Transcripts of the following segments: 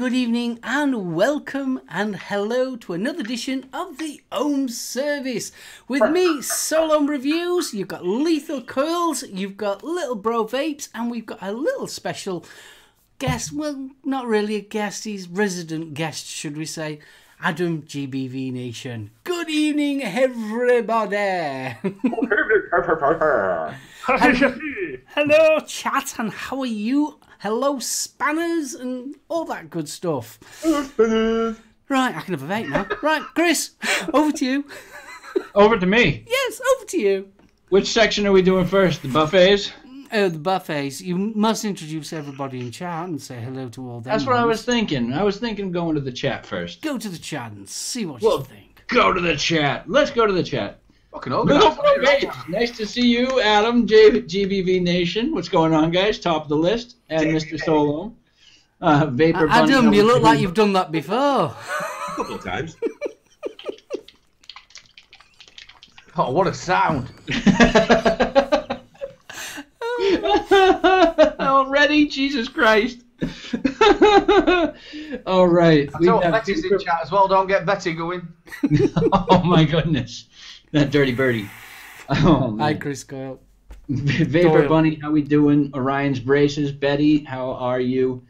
good evening and welcome and hello to another edition of the Ohm Service. With me, SoulOhm Reviews, you've got Lethal Coils, you've got Little Bro Vapes, and we've got a little special guest, well, not really a guest, he's resident guest, should we say, Adam GBV Nation. Good evening, everybody. Hello, chat, and how are you? Hello, spanners, and all that good stuff. Right, I can have a vape now. Right, Kris, over to you. Over to me? Yes, over to you. Which section are we doing first? The buffets? The buffets. You must introduce everybody in chat and say hello to all them. That's what I was thinking. I was thinking going to the chat first. Go to the chat and see what you think. Go to the chat. Let's go to the chat. Fucking organized. Nice to see you, Adam, GBV Nation. What's going on, guys? Top of the list. And Mr. SoulOhm. Vapor Adam, Bunny. you look like you've done that before. A couple of times. Oh, what a sound. Already? Jesus Christ. All right. I told Betty's in chat as well. Don't get Betty going. Oh, my goodness. That dirty birdie. Oh, Hi, Kris Coyle. Vapor Bunny, how we doing? Orion's Braces. Betty, how are you?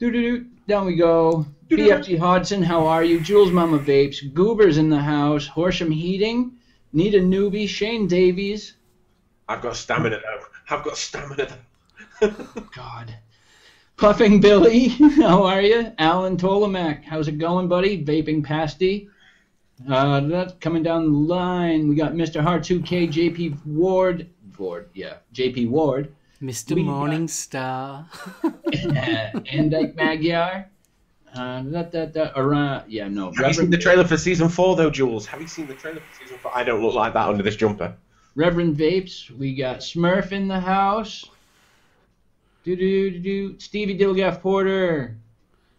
Down we go. BFG Hodson, how are you? Jules Mama Vapes. Goober's in the house. Horsham Heating. Need a newbie. Shane Davies. I've got stamina though. I've got stamina though. God. Puffing Billy, how are you? Alan Tolomac, how's it going, buddy? Vaping Pasty. That's coming down the line. We got Mr. Hard 2K, JP Ward. JP Ward. Mr. Morningstar. And Dyke Magyar. Yeah, no. Have you seen the trailer for season 4 though, Jules? Have you seen the trailer for season 4? I don't look like that under this jumper. Reverend Vapes. We got Smurf in the house. Stevie Dilgaff Porter.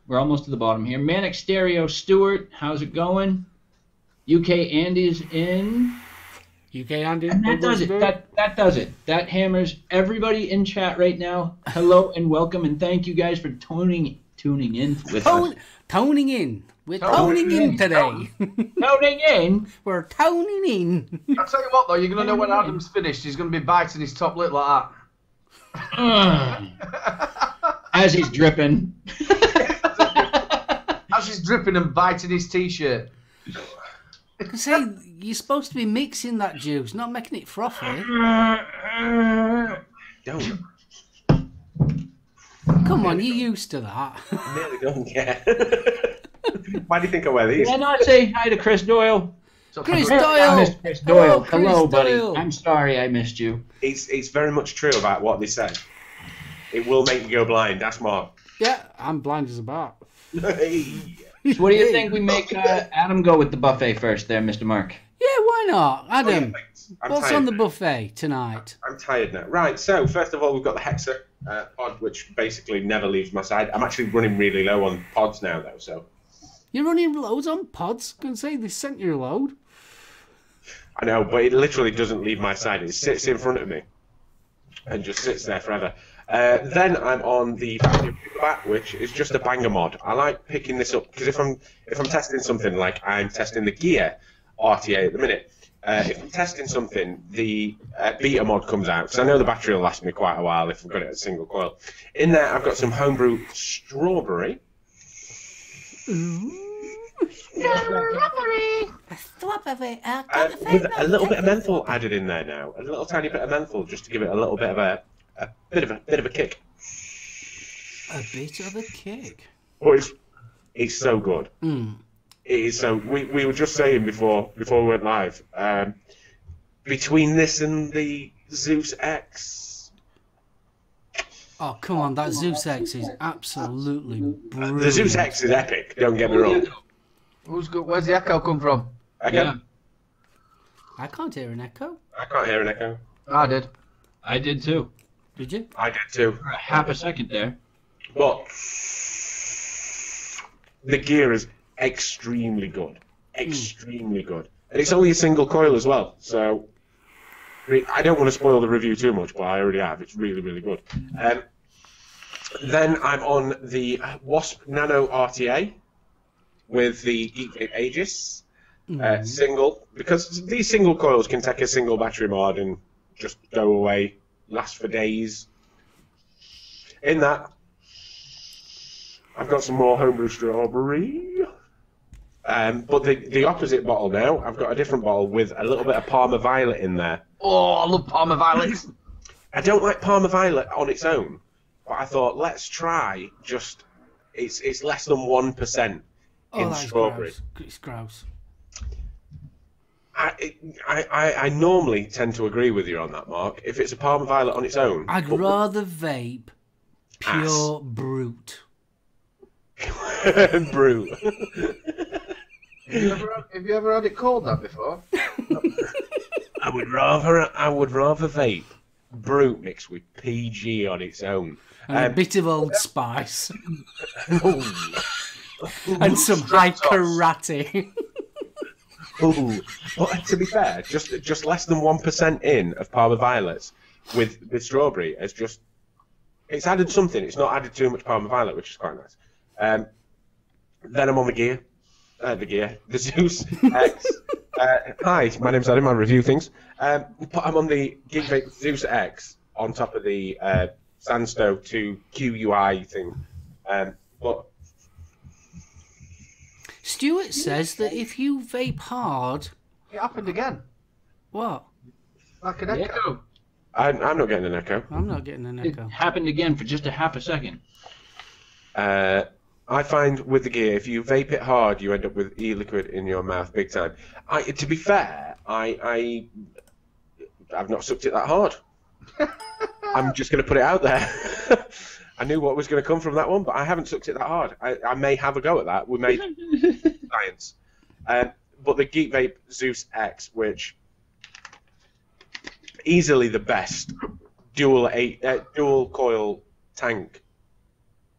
We're almost to the bottom here. Manic Stereo Stewart. How's it going? UK Andy's in. UK Andy. And that does it. That does it. That hammers everybody in chat right now. Hello and welcome and thank you guys for tuning in with us. Toning in. We're toning in today. Toning in? We're toning in. I'll tell you what though, you're going to know when Adam's finished, he's going to be biting his top lip like that. As he's dripping. As he's dripping and biting his t-shirt. Say, you're supposed to be mixing that juice, not making it frothy. Don't. Come on, you're used to that. I nearly don't care. Why do you think I wear these? Can I say hi to Chris Doyle? Chris I Doyle! missed Chris Doyle. Hello, Chris buddy. Doyle. I'm sorry I missed you. It's very much true about what they said. It will make you go blind. That's Mark. Yeah, I'm blind as a bat. So what do you think we make Adam go with the buffet first there, Mr. Mark? Yeah, why not? Adam, I'm what's tired on the now. buffet tonight? I'm tired now. Right, so first of all, we've got the Hexa pod, which basically never leaves my side. I'm actually running really low on pods now, though, so... You're running loads on pods? I can say they sent you a load. I know, but it literally doesn't leave my side. It sits in front of me and just sits there forever. Then I'm on the Bat, which is just a banger mod. I like picking this up because if I'm testing something, like I'm testing the Gear RTA at the minute, if I'm testing something, the beta mod comes out because I know the battery will last me quite a while if I've got it at a single coil. In there, I've got some homebrew strawberry. With a little bit of menthol added in there now, a little tiny bit of menthol just to give it a little bit of a bit of a kick. A bit of a kick. Oh, it's so good. It is so. We were just saying before we went live. Between this and the Zeus X. Oh come on, that Zeus X is absolutely brilliant. The Zeus X is epic. Don't get me wrong. Where's the echo come from? Yeah. I can't hear an echo. I can't hear an echo. I did. I did too. Did you? I did too. For half a second there. But the gear is extremely good. Extremely good. And it's only a single coil as well. So I don't want to spoil the review too much, but I already have. It's really, really good. Then I'm on the Wasp Nano RTA with the Geek Vape Aegis single, because these single coils can take a single battery mod and just go away, last for days. In that, I've got some more homebrew strawberry. But the opposite bottle now, I've got a different bottle with a little bit of Parma Violet in there. Oh, I love Parma Violet. I don't like Parma Violet on its own, but I thought, let's try just, it's less than 1% in strawberry. It's gross. I normally tend to agree with you on that, Mark. If it's a Parma Violet on its own... I'd rather vape pure brute. Brute. Have you ever had it called that before? I would rather vape brute mixed with PG on its own. And a bit of Old Spice. And some high karate. Ooh. But to be fair, just less than 1% in of Parma Violets with strawberry has just... It's added something. It's not added too much Parma Violet, which is quite nice. Then I'm on the Zeus X. Hi, my name's Adam. I review things. But I'm on the Geek Vape Zeus X on top of the Sandstone 2 QUI thing. But Stuart says that if you vape hard... It happened again. What? Like an echo. I'm not getting an echo. I'm not getting an It echo. happened again for just a half a second. I find with the gear, if you vape it hard, you end up with e-liquid in your mouth big time. To be fair, I've not sucked it that hard. I'm just going to put it out there. I knew what was going to come from that one, but I haven't sucked it that hard. I may have a go at that. We may science. But the Geek Vape Zeus X, which easily the best dual coil tank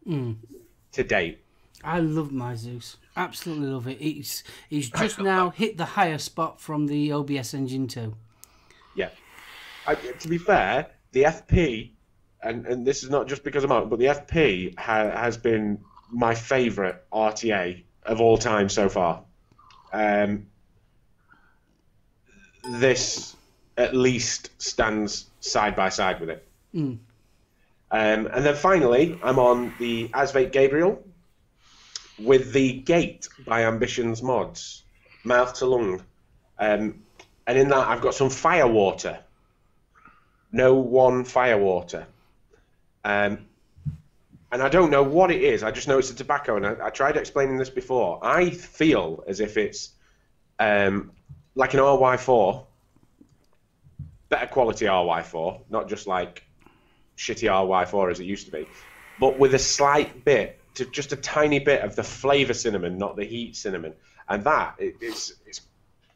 to date. I love my Zeus. Absolutely love it. He's just now hit the higher spot from the OBS Engine 2. Yeah. To be fair, the FP, and this is not just because of Mark, but the FP has been my favourite RTA of all time so far. This at least stands side by side with it. And then finally, I'm on the Asvape Gabriel with the Gate by Ambitions Mods, mouth to lung. And in that, I've got some fire water. No one fire water. And I don't know what it is. I just know it's a tobacco, and I tried explaining this before. I feel as if it's like an RY4, better quality RY4, not just like shitty RY4 as it used to be, but with a slight bit, just a tiny bit of the flavour cinnamon, not the heat cinnamon, and that it's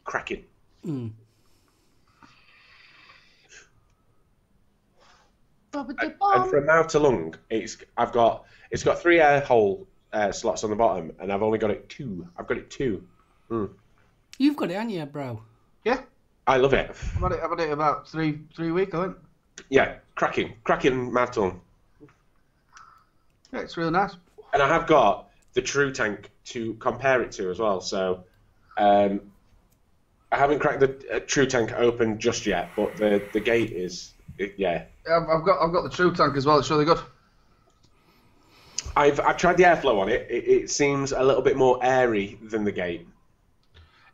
cracking. And from mouth to lung, it's got 3 air hole slots on the bottom, and I've only got it 2. I've got it 2. You've got it, haven't you, bro? Yeah. I love it. I've had it about three weeks, I think. Yeah, cracking mouth to lung. Yeah, it's really nice. And I have got the True Tank to compare it to as well. So I haven't cracked the True Tank open just yet, but the Gate is, yeah. I've got the True Tank as well. It's really good. I've tried the airflow on it. It seems a little bit more airy than the Gate.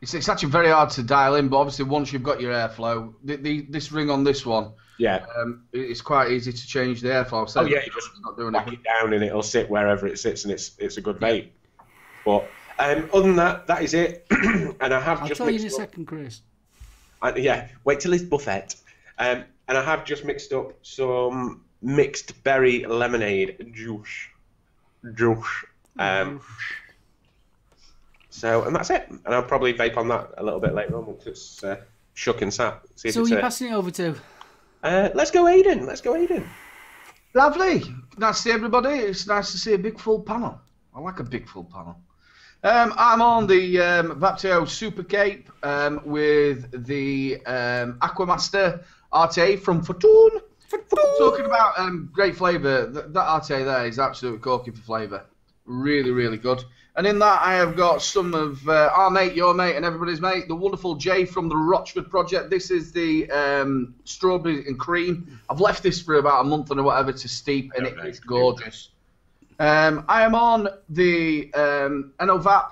It's actually very hard to dial in, but obviously once you've got your airflow, this ring on this one, yeah, it's quite easy to change the airflow. So you just whack it down and it'll sit wherever it sits, and it's a good vape. But other than that, that is it. And I have I'll just tell you in a mixed up, second, Chris. yeah, wait till it's buffet. And I have just mixed up some mixed berry lemonade juice. So, and that's it. And I'll probably vape on that a little bit later on once it's shook and sat. See if So it's, you're passing it over to? let's go Aiden. Lovely. Nice to see everybody. It's nice to see a big full panel. I like a big full panel. I'm on the Vapteo Super Cape with the Aquamaster RTA from Fortune. Talking about great flavour, that I'd say there is absolutely corking for flavour. Really, really good. And in that, I have got some of our mate, your mate, and everybody's mate, the wonderful Jay from the Rochford Project. This is the strawberry and cream. I've left this for about a month or whatever to steep, and it's gorgeous. I am on the Vapes.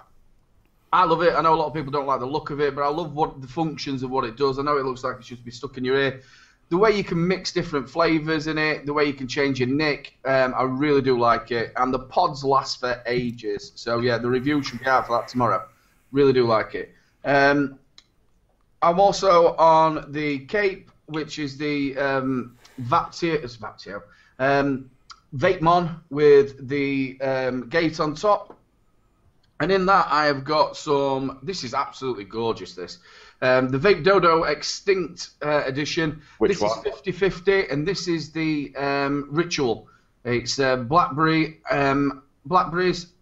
I love it. I know a lot of people don't like the look of it, but I love the functions of what it does. I know it looks like it should be stuck in your ear. The way you can mix different flavours in it, the way you can change your nick, I really do like it. And the pods last for ages. So, yeah, the review should be out for that tomorrow. Really do like it. I'm also on the Cape, which is the Vaptio, Vape Mon with the gate on top. And in that, I have got some. This is absolutely gorgeous. This, the Vape Dodo Extinct edition. Which this one? Is 50/50, and this is the Ritual. It's blackberries,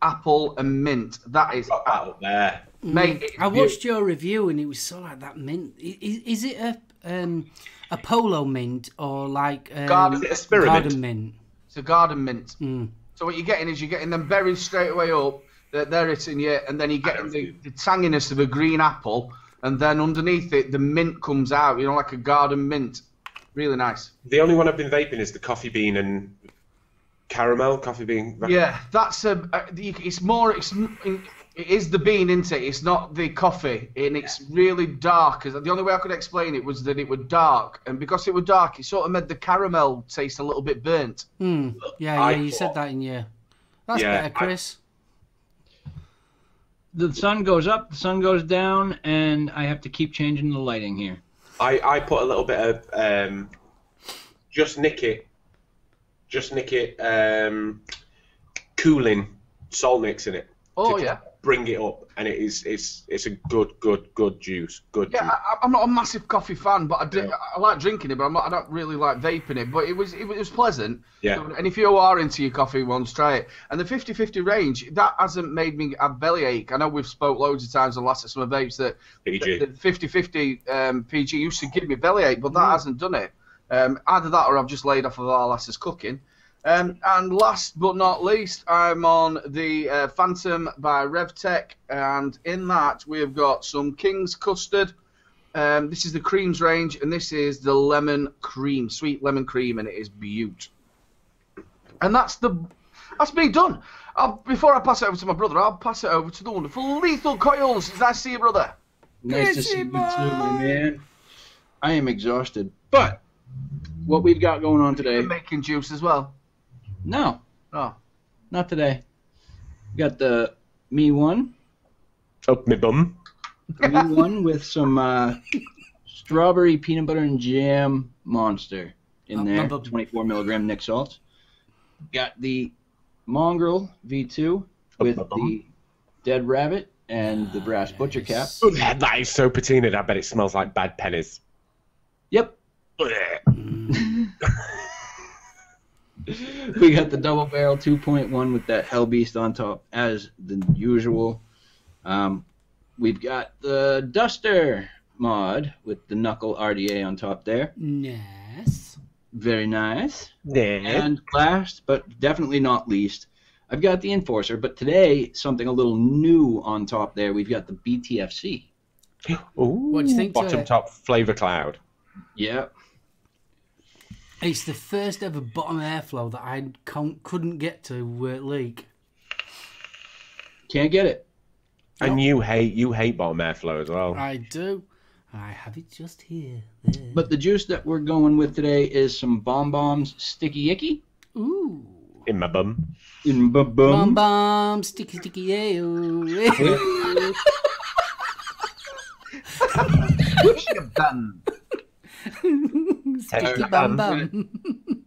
apple, and mint. That is out there, mate. I watched your review, and it was so like that mint. Is it a polo mint or like Garden, a spearmint? Garden mint? It's a garden mint. Mm. So what you're getting is you're getting them berries straight away up. They're hitting you, and then you're getting the tanginess of a green apple, and then underneath it, the mint comes out, you know, like a garden mint. Really nice. The only one I've been vaping is the coffee bean and caramel coffee bean. Yeah, that's it's more, it is the bean, isn't it? It's not the coffee, and it's really dark. The only way I could explain it was that it was dark, and because it was dark, it sort of made the caramel taste a little bit burnt. Mm. Yeah, you said that in your... That's better, Kris. The sun goes up, the sun goes down, and I have to keep changing the lighting here. I put a little bit of just nick it, cooling salt mix in it. Oh to yeah. Bring it up, and it's a good juice. Good Yeah, juice. I'm not a massive coffee fan, but I like drinking it, but I don't really like vaping it. But it was pleasant. Yeah. And if you are into your coffee ones, try it. And the 50/50 range, that hasn't made me have bellyache. I know we've spoke loads of times on last of some vapes that PG. the 50/50 PG used to give me bellyache, but that hasn't done it. Either that or I've just laid off of our lasses cooking. And last but not least, I'm on the Phantom by RevTech, and in that we've got some King's Custard. This is the creams range, and this is the lemon cream, sweet lemon cream, and it is beaut. And that's me done. Before I pass it over to my brother, I'll pass it over to the wonderful Lethal Coils. It's nice to see you, brother. Nice to see you too, my man. I am exhausted, but what we've got going on today... You're making juice as well. No. Oh. Not today. We got the Me One. Up me bum. Me One with some strawberry peanut butter and jam monster in there. 24 milligram Nick salts. Got the Mongrel V2 with the Dead Rabbit and the Brass Butcher Cap. Oh, that is so patinaed. I bet it smells like bad pennies. Yep. We got the Double Barrel 2.1 with that Hell Beast on top, as the usual. We've got the Duster mod with the Knuckle RDA on top there. Nice. Very nice. Yeah. And last, but definitely not least, I've got the Enforcer, but today, something a little new on top there. We've got the BTFC. Ooh, What do you think? Bottom top flavor cloud. Yep. It's the first ever bottom airflow that I couldn't get to leak. Can't get it. And you hate bottom airflow as well. I do. I have it just here. There. But the juice that we're going with today is some Bomb Bombs Sticky Icky. Ooh. In my bum. In my Bum bum. bum, sticky, yeah. Push your bum. Sticky bum bum.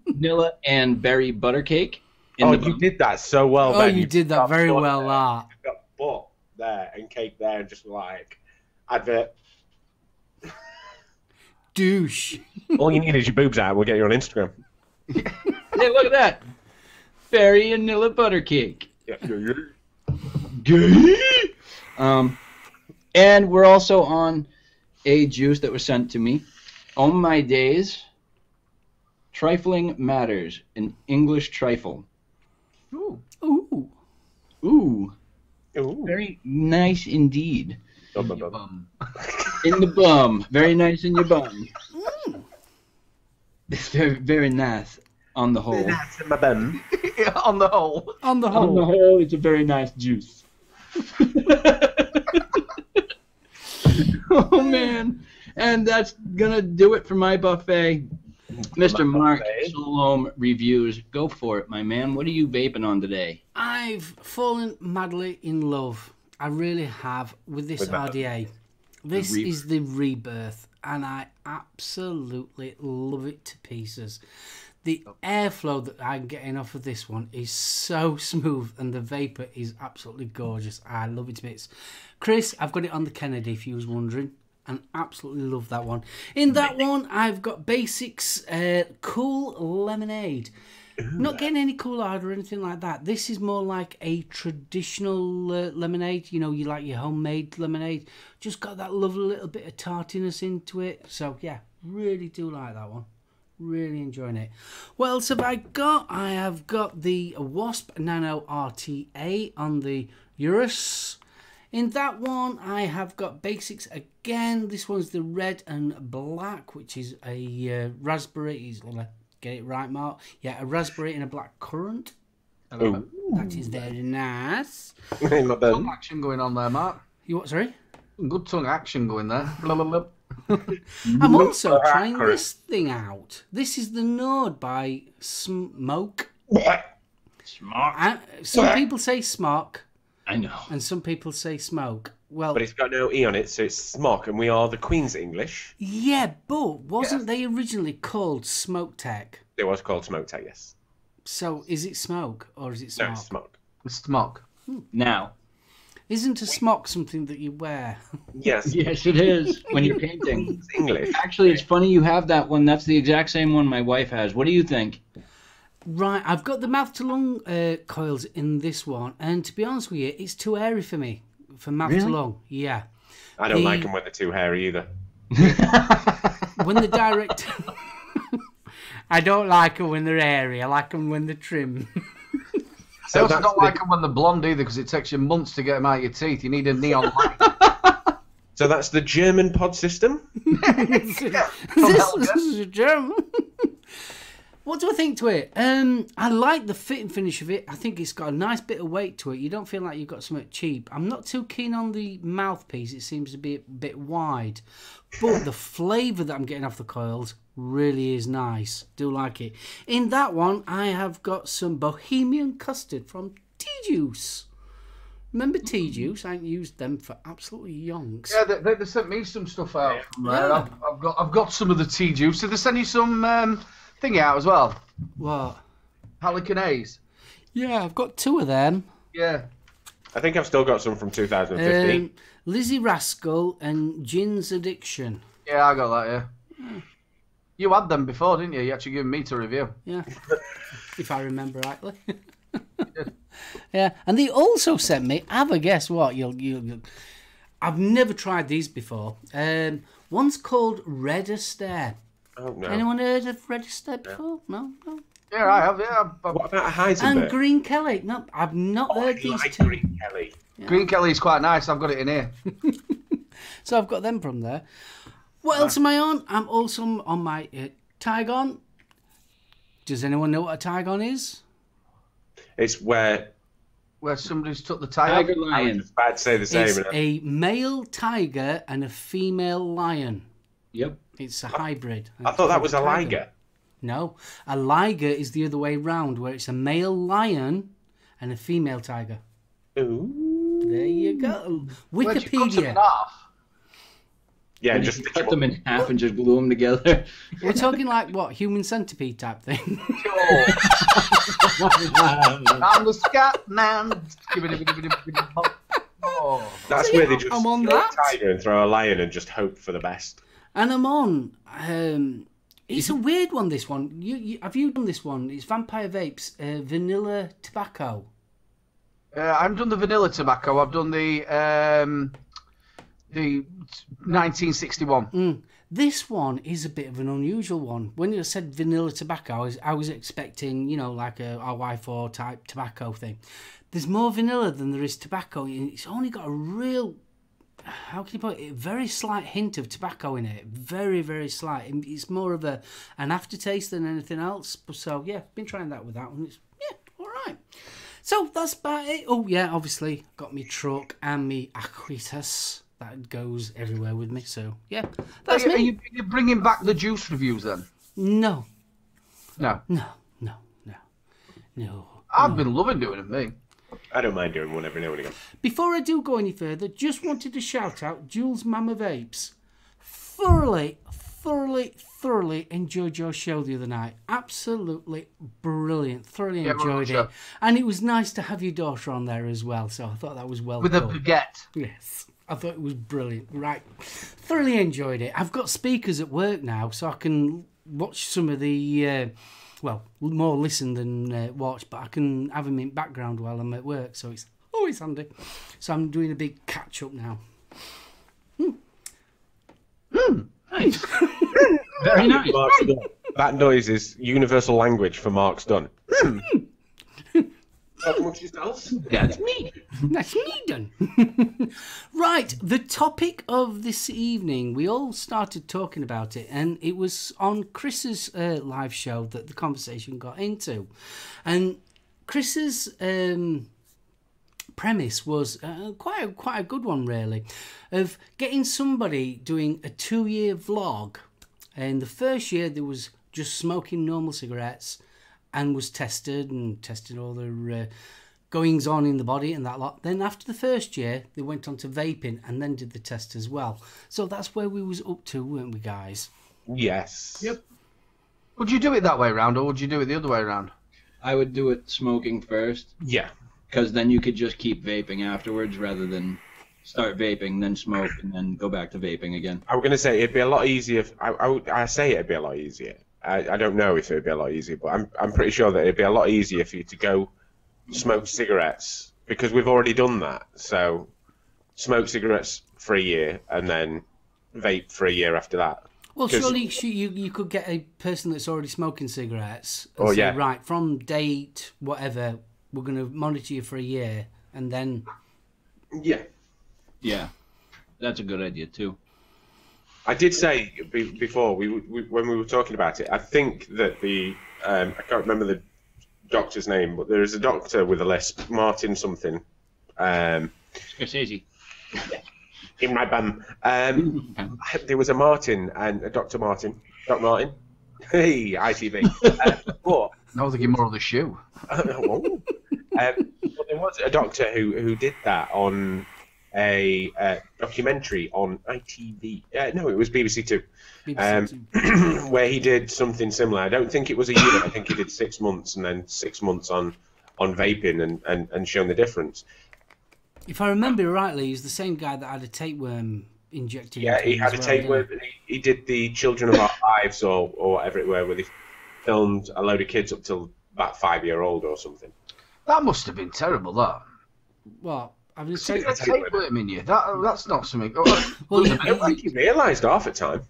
Vanilla and berry butter cake. Oh, you did that so well, Oh, Ben. you did that very well, that. You've got butt there and cake there and just like advert. Douche. All you need is your boobs out. We'll get you on Instagram. Hey, look at that. Berry and vanilla butter cake. Yeah. And we're also on a juice that was sent to me. On My Days Trifling Matters, an English trifle. Ooh. Ooh. Ooh. Ooh. Very nice indeed. Bum, bum, bum. In the bum. Very nice in your bum. Mm. It's very, very nice on the whole. That's in my bum. Yeah, on the whole. On the On the whole. whole, it's a very nice juice. Oh, man. And that's going to do it for my buffet. Mr. Mark, SoulOhm Reviews. Go for it, my man. What are you vaping on today? I've fallen madly in love. I really have with this RDA. This is the Rebirth, and I absolutely love it to pieces. The airflow that I'm getting off of this one is so smooth, and the vapor is absolutely gorgeous. I love it to bits. Kris, I've got it on the Kennedy, if you was wondering, and absolutely love that one. In that one, I've got Basics Cool Lemonade. Not getting any Coolard or anything like that. This is more like a traditional lemonade. You know, you like your homemade lemonade. Just got that lovely little bit of tartiness into it. So, yeah, really do like that one. Really enjoying it. What else have I got? I have got the Wasp Nano RTA on the Urus. In that one, I have got Basics again. This one's the red and black, which is a raspberry. Get it right, Mark? Yeah, a raspberry and a black currant. Ooh. That is very nice. In my bum. Tongue action going on there, Mark. You what, sorry? Good tongue action going there. Blah, blah, blah. I'm also trying this thing out. This is the Node by Smoke. Smart. Some people say Smock, I know. and some people say Smoke. Well, But it's got no E on it, so it's Smock, and we are the Queen's English. yeah, but wasn't they originally called Smoke Tech? It was called Smoke Tech, yes. So is it Smoke or is it No, Smock? it's Smock. Smock. Now. Isn't a smock something that you wear? Yes. Yes, it is. When you're painting. Queen's English. Actually, it's funny you have that one. That's the exact same one my wife has. What do you think? Right, I've got the mouth to lung coils in this one, and to be honest with you, it's too airy for me, for mouth to lung. Yeah. I don't like them when they're too hairy either. When the direct... I don't like them when they're airy. I like them when they're trim. I also don't like them when they're blonde either, because it takes you months to get them out of your teeth. You need a neon light. So that's the German pod system? This is German. What do I think to it? I like the fit and finish of it. I think it's got a nice bit of weight to it. You don't feel like you've got something cheap. I'm not too keen on the mouthpiece. It seems to be a bit wide. But the flavour that I'm getting off the coils really is nice. Do like it. In that one, I have got some Bohemian Custard from T-Juice. Remember T-Juice? I ain't used them for absolutely yonks. Yeah, they sent me some stuff out from there. Yeah. I've got some of the T-Juice. Did they send you some thingy out as well? What? Halicanase. Yeah, I've got two of them. Yeah. I think I've still got some from 2015. Lizzie Rascal and Gin's Addiction. Yeah, I got that, yeah. You had them before, didn't you? You actually given me to review. Yeah, if I remember rightly. Yeah, and they also sent me. Have a guess what? You'll. I've never tried these before. One's called Red Astaire. Oh, no. Anyone heard of Red Astaire before? No. Yeah, I have, yeah. What about a Heisenberg? And Green Kelly. No, I've not heard these like two. Green Kelly. Yeah. Green Kelly's quite nice. I've got it in here. So I've got them from there. What else am I on? I'm also on my Tygon. Does anyone know what a Tygon is? It's where somebody's took the tiger. Tiger I Lion. was about to say the same. It's and a male tiger and a female lion. Yep. It's a hybrid. I thought that was a tiger. liger. No, a liger is the other way round, where it's a male lion and a female tiger. Ooh. There you go. Where'd you cut them in Wikipedia. half? Yeah, And just just cut them in half and just glue them together. We're talking like what, human centipede type thing. I'm the scat man. Oh. That's So, where yeah, they just I'm on throw that. a tiger and throw a lion and just hope for the best. And I'm on. It's a weird one. This one. Have you done this one? It's Vampire Vapes, vanilla tobacco. I've done the vanilla tobacco. I've done the 1961. This one is a bit of an unusual one. When you said vanilla tobacco, I was expecting, you know, like a Y4 type tobacco thing. There's more vanilla than there is tobacco, and it's only got a real, how can you put it, a very slight hint of tobacco in it. Very, very slight. It's more of an aftertaste than anything else. So, yeah, been trying that with that one. It's, yeah, all right. So, that's about it. Oh, yeah, obviously, got me truck and me Aquitas. That goes everywhere with me, so yeah. That's me. Are you bringing back the juice reviews then? No. No. I've been loving doing them, me. I don't mind doing one every now and again. Before I do go any further, just wanted to shout out Jules Mama Vapes. Thoroughly enjoyed your show the other night. Absolutely brilliant. Thoroughly enjoyed it. And it was nice to have your daughter on there as well, so I thought that was well With done. a baguette. Yes. I thought it was brilliant. Right. Thoroughly enjoyed it. I've got speakers at work now, so I can watch some of the, well, more listen than watch, but I can have them in background while I'm at work, so it's always handy. So I'm doing a big catch-up now. Nice. Very nice. That noise is universal language for Mark's done. That's me. That's me done. Right, the topic of this evening, we all started talking about it, and it was on Kris's live show that the conversation got into. And Kris's premise was quite a good one, really, of getting somebody doing a 2-year vlog. And the first year, there was just smoking normal cigarettes, and was tested all their goings on in the body and that lot. Then after the first year, they went on to vaping and then did the test as well. So that's where we was up to, weren't we, guys? Yes. Yep. Would you do it that way round, or would you do it the other way around? I would do it smoking first. Yeah. Because then you could just keep vaping afterwards rather than start vaping, then smoke, and then go back to vaping again. I was going to say, it'd be a lot easier if... I say it'd be a lot easier. I don't know if it'd be a lot easier, but I'm pretty sure that it'd be a lot easier for you to go smoke cigarettes, because we've already done that. So smoke cigarettes for a year and then vape for a year after that. Well, surely you could get a person that's already smoking cigarettes and say, right, from date, whatever, we're going to monitor you for a year, and then... Yeah. Yeah, that's a good idea too. I did say before when we were talking about it, I think that the I can't remember the doctor's name, but there is a doctor with a lisp, Martin something. Scorsese. In my bum. There was a Martin and a Dr. Martin. Dr. Martin. Hey, ITV. But I was thinking more of the shoe. But there was a doctor who did that on a documentary on ITV. No, it was BBC Two. Where he did something similar. I don't think it was a year. I think he did 6 months and then 6 months on vaping and shown the difference. If I remember rightly, he's the same guy that had a tapeworm injected. Yeah, he had a tapeworm. He did the Children of Our Lives or whatever it were, where they filmed a load of kids up till about 5-year-old or something. That must have been terrible, that. What? I was saying a tapeworm in you. That's not something. Well, I don't think he realised half the time.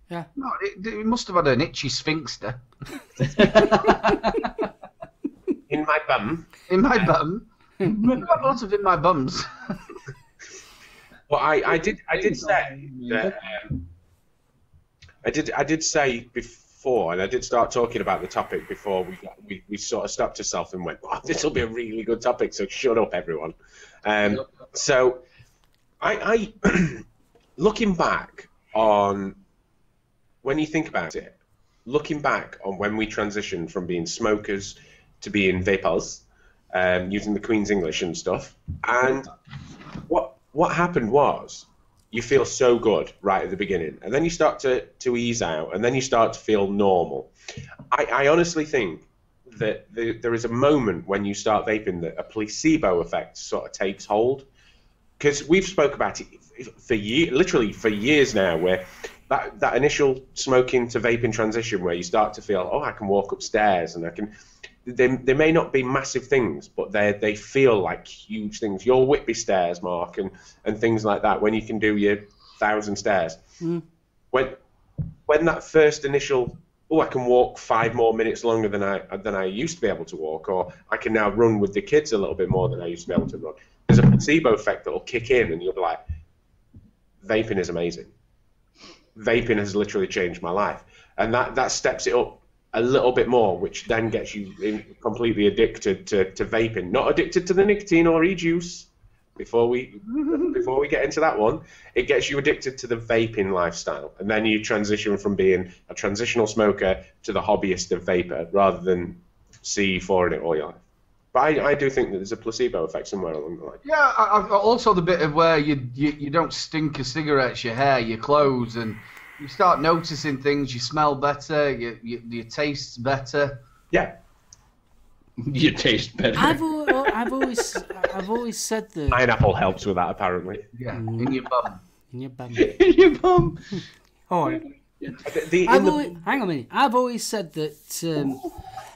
Yeah. No, it must have had an itchy sphincter. In my bum. In my bum. I've got lots of in my bums. Well, I did say that I did say before, and I did start talking about the topic before we sort of stopped ourselves and went, "Oh, this will be a really good topic." So shut up, everyone. So I looking back on when you think about it, looking back on when we transitioned from being smokers to being vapers, using the Queen's English and stuff, and what happened was you feel so good right at the beginning, and then you start to ease out, and then you start to feel normal. I honestly think that there is a moment when you start vaping that a placebo effect sort of takes hold, because we've spoke about it literally for years now, where that initial smoking to vaping transition where you start to feel, oh, I can walk upstairs and I can. They may not be massive things, but they feel like huge things. Your Whitby stairs, Mark, and things like that, when you can do your 1,000 stairs. Mm. when that first initial, oh, I can walk 5 more minutes longer than I used to be able to walk, or I can now run with the kids a little bit more than I used to be able to run. There's a placebo effect that will kick in, and you'll be like, vaping is amazing. Vaping has literally changed my life, and that steps it up a little bit more, which then gets you completely addicted to vaping. Not addicted to the nicotine or e-juice. Before we get into that one, it gets you addicted to the vaping lifestyle, and then you transition from being a transitional smoker to the hobbyist of vapor, rather than CE4 in it all your life. But I do think that there's a placebo effect somewhere along the line. Yeah, also the bit of where you don't stink of cigarettes, your hair, your clothes, and you start noticing things. You smell better. Your tastes better. Yeah. You taste better. I've always said that. Pineapple helps with that, apparently. Yeah, in your bum. In your bum. In your bum. Oh, hang on a minute. I've always said that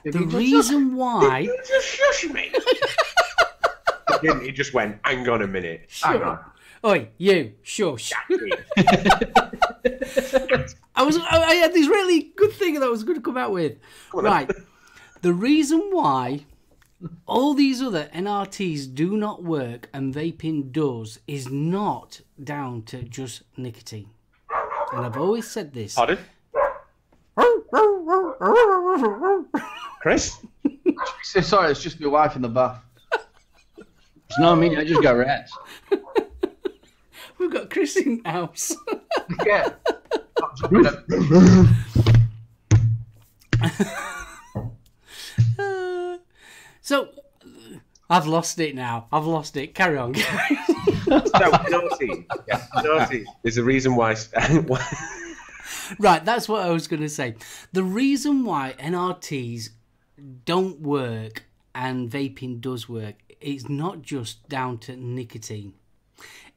the reason why. Did you just shush me? He just went, hang on a minute. Hang on. Oi, you, shush. I had this really good thing that I was going to come out with. Right. The reason why all these other NRTs do not work and vaping does is not down to just nicotine. And I've always said this. Pardon? Kris? Sorry, it's just your wife in the bath. It's not me, I just got rats. We've got Kris in the house. Yeah. So, I've lost it now. I've lost it. Carry on, guys. So, naughty is the reason why... Right, that's what I was going to say. The reason why NRTs don't work and vaping does work, it's not just down to nicotine.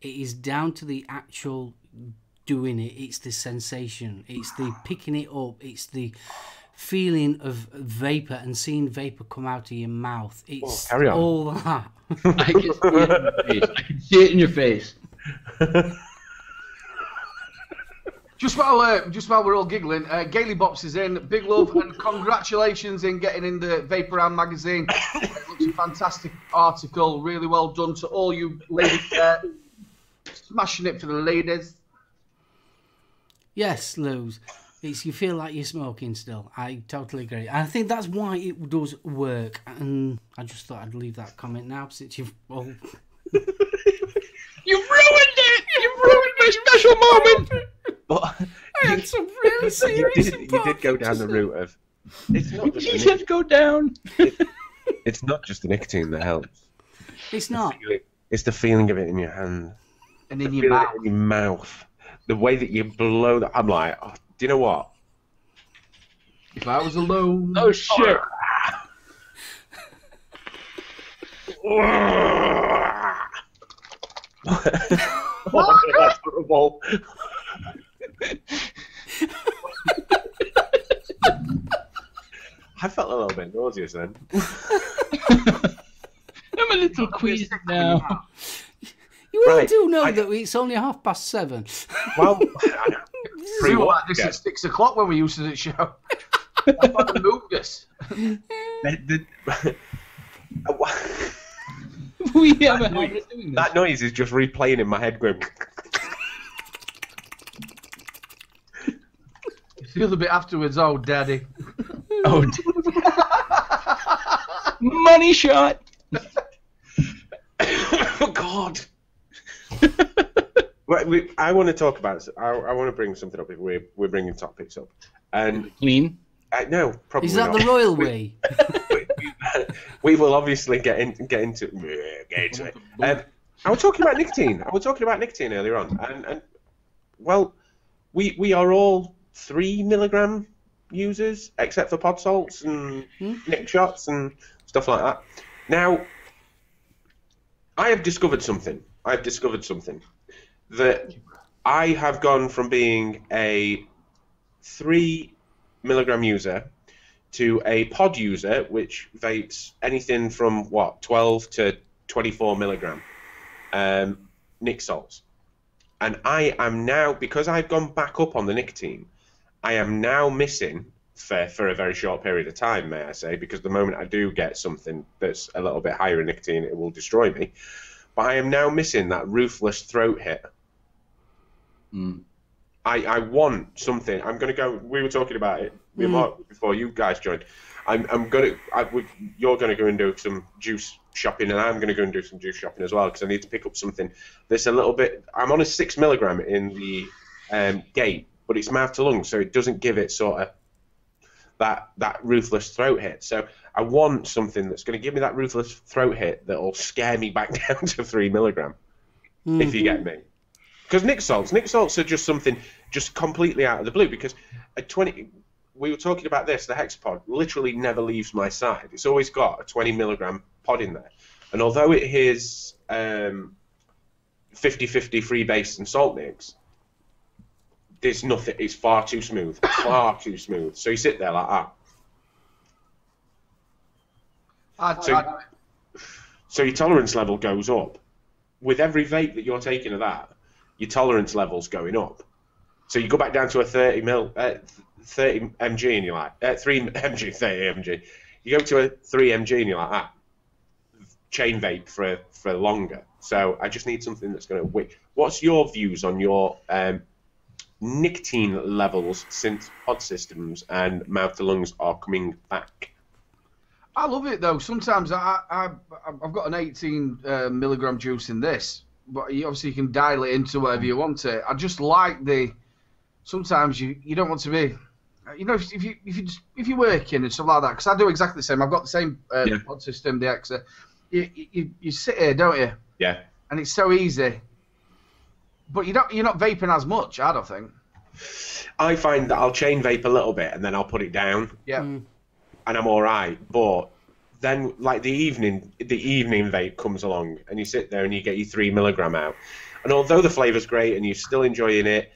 It is down to the actual doing it. It's the sensation. It's the picking it up. It's the feeling of vapor and seeing vapor come out of your mouth. It's all that. I can see it in your face. I can see it in your face. Just while we're all giggling, Gaily Bops is in. Big love and congratulations in getting in the Vaporama magazine. It looks a fantastic article. Really well done to all you ladies there. Smashing it for the ladies. Yes, Luz. You feel like you're smoking still. I totally agree. And I think that's why it does work. And I just thought I'd leave that comment now since you've all... You ruined it! You ruined my special moment! But I had some really serious you did go down the route of... It's not just you said go down. It's not just the nicotine that helps. It's not. It's the feeling of it in your hand. And in your mouth. In your mouth. The way that you blow that... I'm like, oh, do you know what? If I was alone... Oh, shit. Oh, that's horrible. I felt a little bit nauseous then. I'm a little queasy now. You all do know that it's only 7:30. Well, we were like this at 6 o'clock when we used to do the show. I fucking moved us. We have a habit of doing this. That noise is just replaying in my head going... The other bit afterwards, oh, daddy. Oh, money shot. Oh, God. I want to talk about... I want to bring something up if we're bringing topics up. And clean? No, probably Is that not. the royal way? We will obviously get into it. I was talking about nicotine. I was talking about nicotine earlier on, and well, we are all 3 milligram users, except for pod salts and nick shots and stuff like that. Now, I have discovered something. That I have gone from being a 3 milligram user to a pod user, which vapes anything from 12 to 24 milligram nic salts. And I am now, because I've gone back up on the nicotine, I am now missing for a very short period of time, may I say, because the moment I do get something that's a little bit higher in nicotine, it will destroy me. But I am now missing that ruthless throat hit. I want something. I'm going to go. We were talking about it before you guys joined. You're going to go and do some juice shopping, and I'm going to go and do some juice shopping as well, because I need to pick up something that's a little bit. I'm on a 6 milligram in the gate, but it's mouth to lung, so it doesn't give it sort of that ruthless throat hit. So I want something that's going to give me that ruthless throat hit that will scare me back down to 3 milligram, if you get me. Because Nic salts are just something just completely out of the blue. Because at 20, we were talking about this. The Hexapod literally never leaves my side. It's always got a 20 milligram pod in there, and although it is 50-50 free base and salt nicks, there's nothing. It's far too smooth. Far too smooth. So you sit there like that. So your tolerance level goes up. With every vape that you're taking of that, your tolerance level's going up. So you go back down to a 30 mg and you're like, 3 mg, 30 mg. You go to a 3 mg and you're like, chain vape for longer. So I just need something that's going to wick. What's your views on your nicotine levels since pod systems and mouth to lungs are coming back? I love it though. Sometimes I've got an 18 milligram juice in this, but obviously you can dial it into whatever you want it. I just like the. Sometimes you don't want to be, if you're working and stuff like that, because I do exactly the same. I've got the same pod system, the Exa. You sit here, don't you? Yeah. And it's so easy. But you're not vaping as much, I don't think. I find that I'll chain vape a little bit and then I'll put it down. Yeah. And I'm all right. But then, like the evening vape comes along and you sit there and you get your 3 milligram out. And although the flavor's great and you're still enjoying it,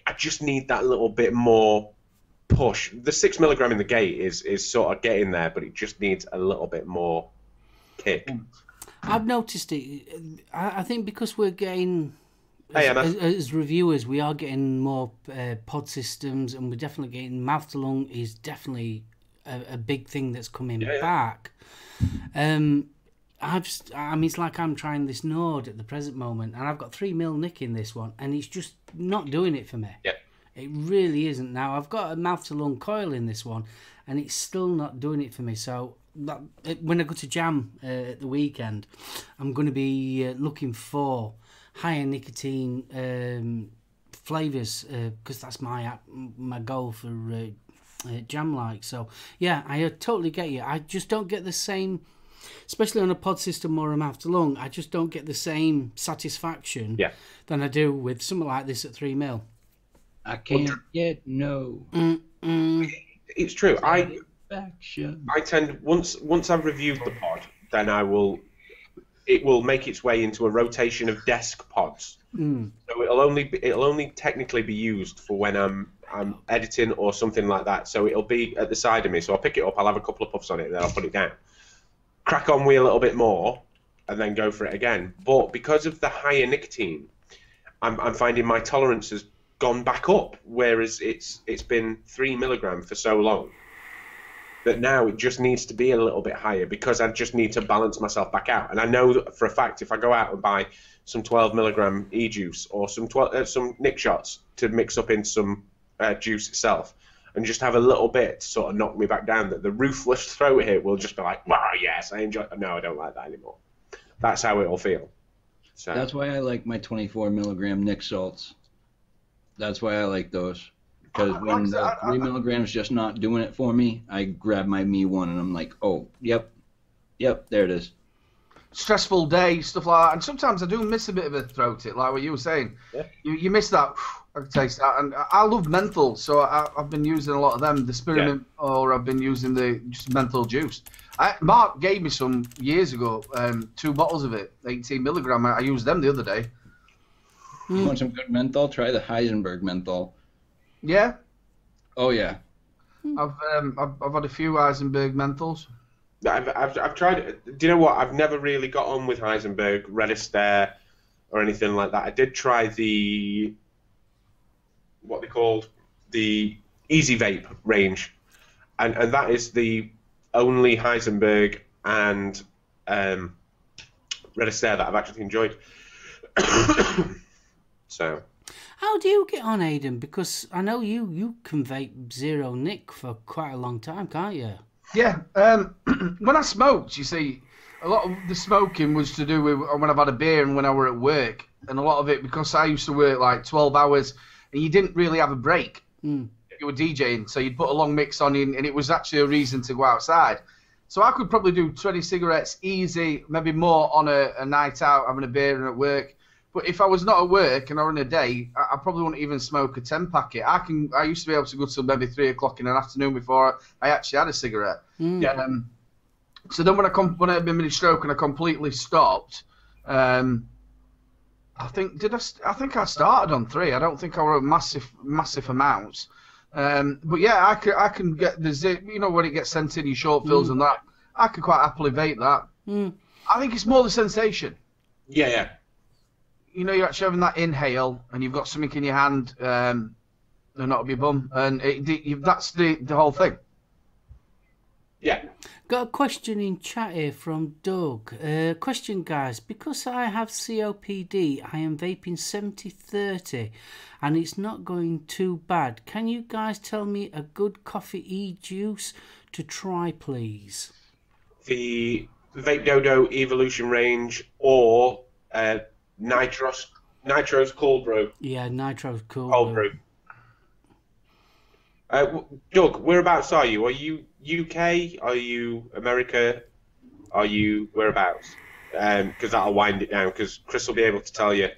I just need that little bit more push. The 6 milligram in the gate is sort of getting there, but it just needs a little bit more kick. I've noticed it. I think because we're getting, Hey, as reviewers, we are getting more pod systems, and we're definitely getting mouth to lung is definitely a big thing that's coming back. It's like I'm trying this Node at the present moment, and I've got 3 mil nick in this one, and it's just not doing it for me. Yeah. It really isn't. Now, I've got a mouth to lung coil in this one, and it's still not doing it for me. So when I go to jam at the weekend, I'm going to be looking for higher nicotine flavours, because that's my goal for jam like. So, yeah, I totally get you. I just don't get the same... Especially on a pod system or a mouth to lung, I just don't get the same satisfaction than I do with something like this at 3 mil. I can't get no. It's true. I tend once I've reviewed the pod, then it will make its way into a rotation of desk pods. So it'll only technically be used for when I'm editing or something like that. So it'll be at the side of me. So I'll pick it up, I'll have a couple of puffs on it, and then I'll put it down. Crack on with a little bit more, and then go for it again. But because of the higher nicotine, I'm finding my tolerance has gone back up, whereas it's been 3 milligram for so long that now it just needs to be a little bit higher, because I just need to balance myself back out. And I know that for a fact, if I go out and buy some 12 milligram e-juice or some Nick shots to mix up in some juice itself, and just have a little bit to sort of knock me back down, that the ruthless throat hit will just be like, wow, yes, I enjoy it. No, I don't like that anymore. That's how it'll feel. So that's why I like my 24 milligram Nick salts. That's why I like those. Because when the 3 milligrams just not doing it for me, I grab my Me One and I'm like, oh, yep, there it is. Stressful day, stuff like that. And sometimes I do miss a bit of a throat hit, like what you were saying. Yeah. You miss that. I can taste that. And I love menthol, so I've been using a lot of them, the spearmint, or I've been using the just menthol juice. Mark gave me some years ago, 2 bottles of it, 18 milligram. I used them the other day. You want some good menthol? Try the Heisenberg menthol. Yeah. Oh yeah. I've had a few Heisenberg menthols. I've tried it. Do you know what? I've never really got on with Heisenberg, Red Astaire, or anything like that. I did try the what they called the Easy Vape range, and that is the only Heisenberg and Red Astaire that I've actually enjoyed. So. How do you get on, Aidan? Because I know you can vape zero nick for quite a long time, can't you? Yeah. When I smoked, you see, a lot of the smoking was to do with when I've had a beer and when I were at work, and a lot of it because I used to work like 12 hours, and you didn't really have a break. You were DJing, so you'd put a long mix on in, and it was actually a reason to go outside. So I could probably do 20 cigarettes easy, maybe more on a night out, having a beer and at work. But if I was not at work and I were in a day, I probably wouldn't even smoke a 10 packet. I used to be able to go till maybe 3 o'clock in the afternoon before I actually had a cigarette. So then when I had my mini stroke and I completely stopped, I think I started on 3. I don't think I were massive amounts. But yeah, I can get the zip. You know when it gets sent in, your short fills and that. I could quite happily vape that. I think it's more the sensation. Yeah. You know, you're actually having that inhale, and you've got something in your hand, and not up your bum, and that's the whole thing. Yeah. Got a question in chat here from Doug. Question, guys. Because I have COPD, I am vaping 70/30, and it's not going too bad. Can you guys tell me a good coffee juice to try, please? The Vape Dodo Evolution range or Nitro's Cold Brew. Yeah, Nitro's Cold Brew. Doug, whereabouts are you? Are you UK? Are you America? Are you whereabouts? Because that'll wind it down. Because Kris will be able to tell you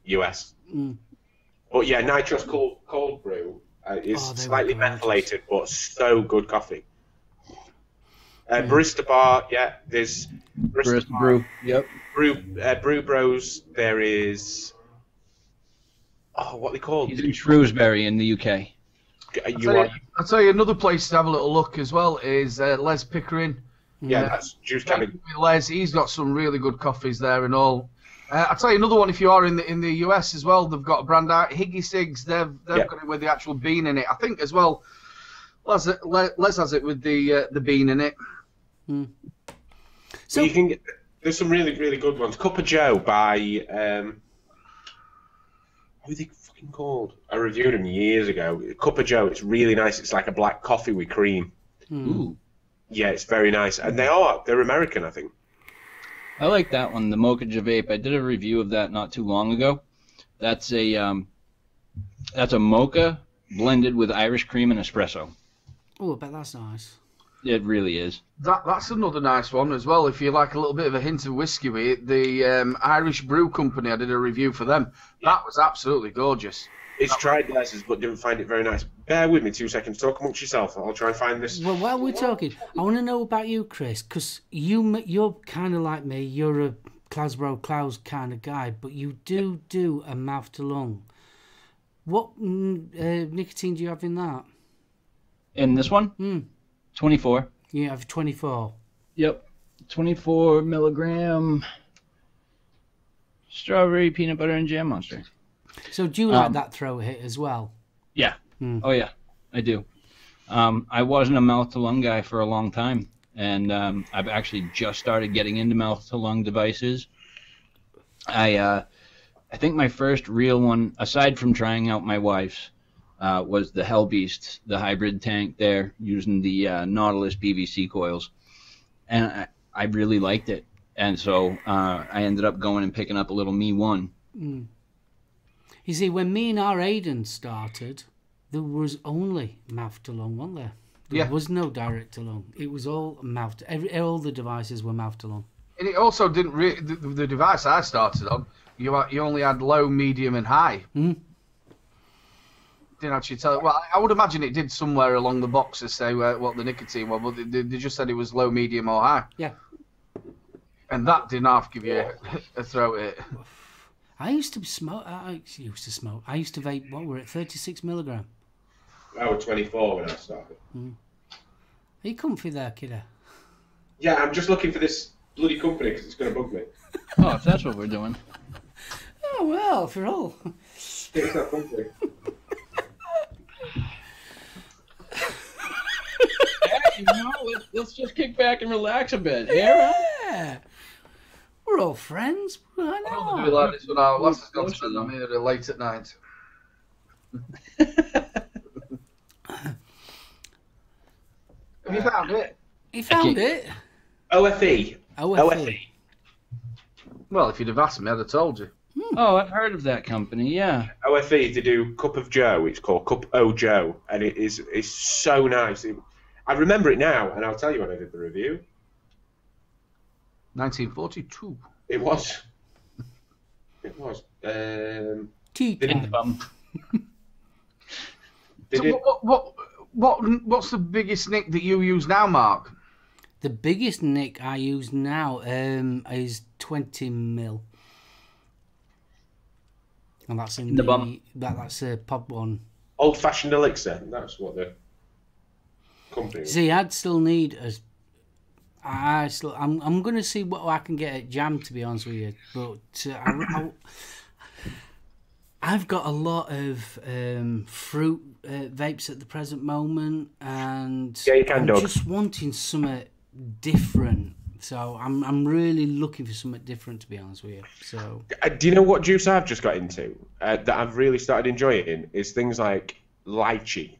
US. But yeah, Nitro's Cold Brew is slightly methylated, but so good coffee. Barista Bar, yeah, there's Barista Brew, yep. Brew Bros, there is... Oh, what are they called? He's in Shrewsbury in the UK. I'll tell you another place to have a little look as well is Les Pickering. Yeah, that's Juice Cabin. Les, he's got some really good coffees there and all. I'll tell you another one if you are in the US as well. They've got a brand out, Higgy Sigs. They've got it with the actual bean in it. I think as well, Les has it with the bean in it. So you can get, there's some really good ones. Cup of Joe by who are they fucking called? I reviewed them years ago. Cup of Joe, it's really nice. It's like a black coffee with cream. Ooh. Yeah, it's very nice, and they're American, I think. I like that one, the Mocha Vape. I did a review of that not too long ago. That's a mocha blended with Irish cream and espresso. Oh, I bet that's nice. It really is. That's another nice one as well. If you like a little bit of a hint of whiskey with it, the Irish Brew Company, I did a review for them. That was absolutely gorgeous. It's tried Les's, but didn't find it very nice. Bear with me 2 seconds. Talk amongst yourself. I'll try and find this. Well, while we're talking, I want to know about you, Kris, because you're kind of like me. You're a Clasbro Klaus kind of guy, but you do a mouth to lung. What nicotine do you have in that? In this one? 24. You have 24. Yep. 24 milligram strawberry, peanut butter, and jam monster. So do you like that throat hit as well? Yeah. Oh, yeah. I do. I wasn't a mouth-to-lung guy for a long time, and I've actually just started getting into mouth-to-lung devices. I think my first real one, aside from trying out my wife's, was the Hellbeast, the hybrid tank there, using the Nautilus PVC coils. And I really liked it. And so I ended up going and picking up a little Me 1. You see, when me and our Aiden started, there was only mouth-to-lung, wasn't there? There was no direct-to-lung. It was all mouth. All the devices were mouth-to-lung. And it also didn't the device I started on, you only had low, medium, and high. Didn't actually tell. Well, I would imagine it did somewhere along the boxes say what the nicotine was, but they just said it was low, medium, or high. Yeah. And that didn't half give you a throat hit. I used to smoke. I used to vape. What were it? 36 milligram. I was 24 when I started. Are you comfy there, kiddo? Yeah, I'm just looking for this bloody company because it's going to bug me. Oh, if that's what we're doing. Oh well, for all. It's not comfy. No, let's just kick back and relax a bit. Yeah. We're all friends. I I know. do like this one. Our lass has gone to bed. I'm here late at night. Have you found it? He found it. OFE. OFE. Well, if you'd have asked me, I'd have told you. Oh, I've heard of that company. Yeah. OFE, they do Cup of Joe. It's called Cup O Joe, and it's so nice. I remember it now, and I'll tell you when I did the review. 1942. It was. It was. Tea time. So what's the biggest nick that you use now, Mark? The biggest nick I use now is 20 mil. And that's in the bum. That's a pod one. Old-fashioned elixir. That's what the company is. See, I'd still need I'm going to see what I can get at Jam, to be honest with you. But I've got a lot of fruit vapes at the present moment, and Yeah, you can, I'm Doug. just wanting something different. So I'm really looking for something different, to be honest with you. So Do you know what juice I've just got into that I've really started enjoying? Is things like lychee.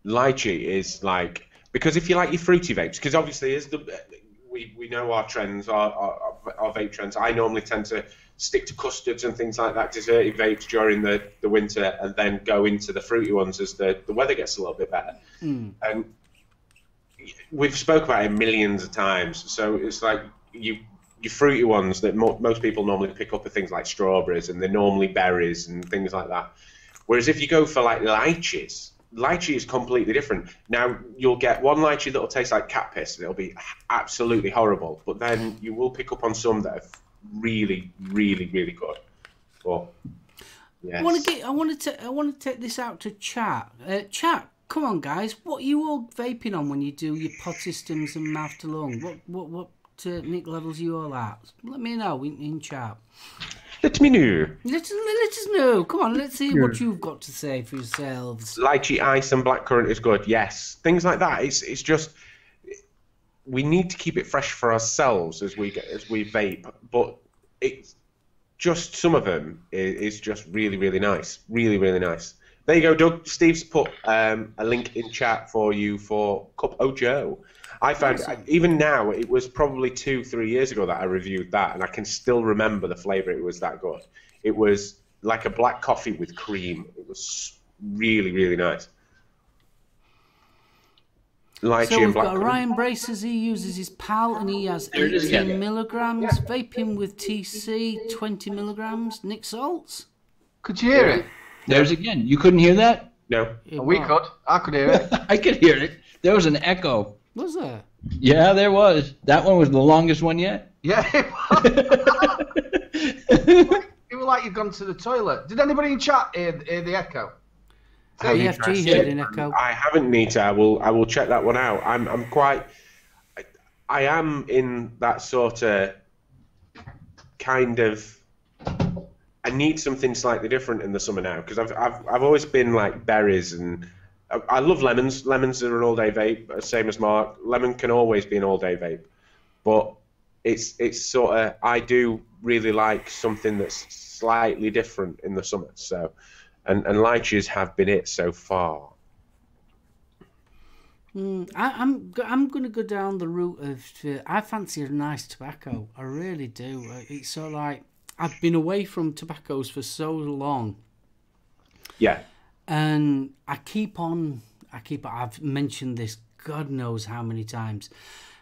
Lychee is like, because if you like your fruity vapes, because obviously we know our trends, our vape trends. I normally tend to stick to custards and things like that, desserty vapes during the winter, and then go into the fruity ones as the weather gets a little bit better. And we've spoke about it millions of times. So it's like your fruity ones that most people normally pick up are things like strawberries, and they're normally berries and things like that. Whereas if you go for like lychees, lychee is completely different. Now, you'll get one lychee that'll taste like cat piss, and it'll be absolutely horrible. But then you will pick up on some that are really, really, really good. But yes. I want to take this out to chat. Chat, come on, guys. What are you all vaping on when you do your pod systems and mouth to lung? What nick levels are you all at? Let me know in chat. Let me know. Let us know. Come on, let's see what you've got to say for yourselves. Lychee ice and blackcurrant is good. Yes, things like that. It's just we need to keep it fresh for ourselves as we vape. But it's just some of them is just really, really nice. Really, really nice. There you go, Doug. Steve's put a link in chat for you for Cup O Joe. I found even now, it was probably 2-3 years ago that I reviewed that, and I can still remember the flavour. It was that good. It was like a black coffee with cream. It was really, really nice. Lychee So we've and black. got Ryan Braces. He uses his PAL and he has 18 milligrams. Vaping with TC, 20 milligrams. Nick Salts. Could you hear it? There's again. You couldn't hear that? No. We could. I could hear it. I could hear it. There was an echo. Was there? Yeah, there was. That one was the longest one yet. Yeah, it was. It was like you'd gone to the toilet. Did anybody in chat hear the echo? AFG heard an echo. I haven't, Nita. I will check that one out. I am in that sort of kind of. I need something slightly different in the summer now, because I've always been like berries, and I love lemons. Lemons are an all-day vape, same as Mark. Lemon can always be an all-day vape, but it's sort of, I do really like something that's slightly different in the summer. So, and lychees have been it so far. I'm going to go down the route of I fancy a nice tobacco. I really do. It's so like I've been away from tobaccos for so long. Yeah. And I've mentioned this God knows how many times.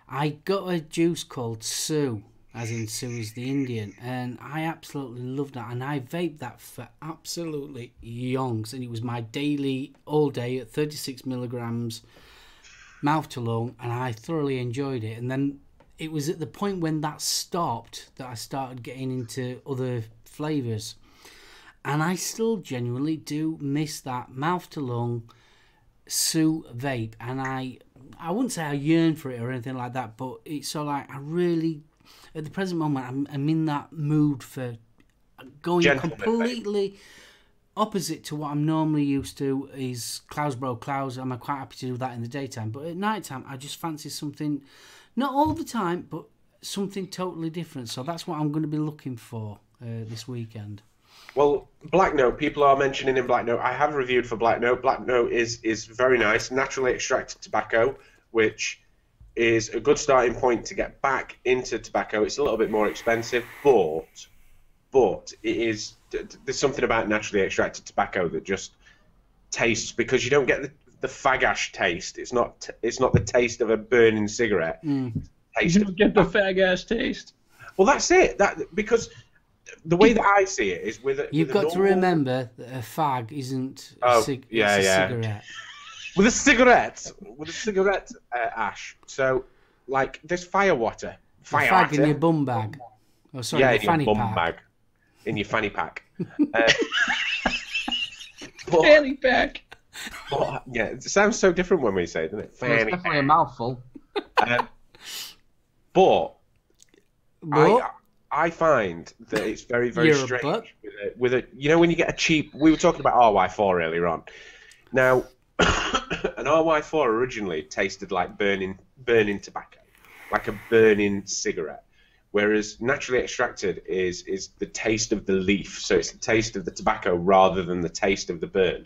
I got a juice called Sue, as in Sue is the Indian, and I absolutely loved that. And I vaped that for absolutely yonks, and it was my daily, all day at 36 milligrams, mouth to lung, and I thoroughly enjoyed it. And then it was at the point when that stopped that I started getting into other flavours. And I still genuinely do miss that mouth to lung Sue vape. And I wouldn't say I yearn for it or anything like that, but it's so like I really, at the present moment, I'm in that mood for going completely opposite to what I'm normally used to is Clouds Bro Clouds. I'm quite happy to do that in the daytime, but at night time I just fancy something, not all the time, but something totally different. So that's what I'm going to be looking for this weekend. Well, Black Note, people are mentioning in Black Note. I have reviewed for Black Note. Black Note is very nice, naturally extracted tobacco, which is a good starting point to get back into tobacco. It's a little bit more expensive, but it is. There's something about naturally extracted tobacco that just tastes, because you don't get the fag ash taste. It's not the taste of a burning cigarette. You don't get the fag ash taste. Well, that's it. Because the way that I see it is You've got to remember that a fag isn't a cigarette. With a cigarette ash. So, like, there's fire water. Fire fag in your bum bag. Oh, sorry, your fanny pack. In your fanny pack. Fanny pack. But, yeah, it sounds so different when we say it, doesn't it? Well, it's definitely a mouthful. But I find that it's very, very strange with a you know, when you get a cheap. We were talking about RY4 earlier on. Now, an RY4 originally tasted like burning tobacco, like a burning cigarette, whereas naturally extracted is the taste of the leaf. So it's the taste of the tobacco rather than the taste of the burn,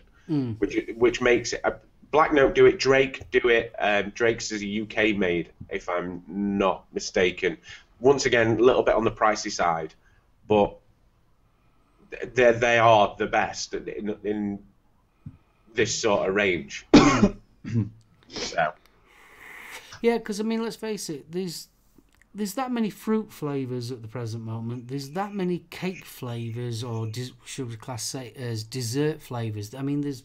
which makes it. Black Note do it, Drake do it. Drake's is a UK made, if I'm not mistaken. Once again, a little bit on the pricey side, but they are the best in this sort of range. So. Yeah, because I mean, let's face it, there's that many fruit flavours at the present moment. There's that many cake flavours, or should we class it as dessert flavours. I mean, there's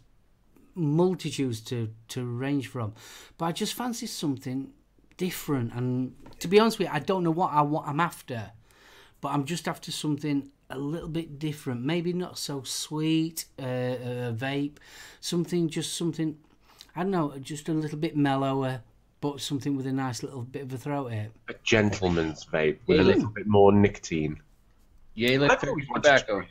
multitudes to range from, but I just fancy something different. And to be honest with you, I don't know what I'm after, but I'm just after something a little bit different. Maybe not so sweet, vape, something I don't know, just a little bit mellower, but something with a nice little bit of a throat hit. A gentleman's vape with a little bit more nicotine. Yalick tobacco.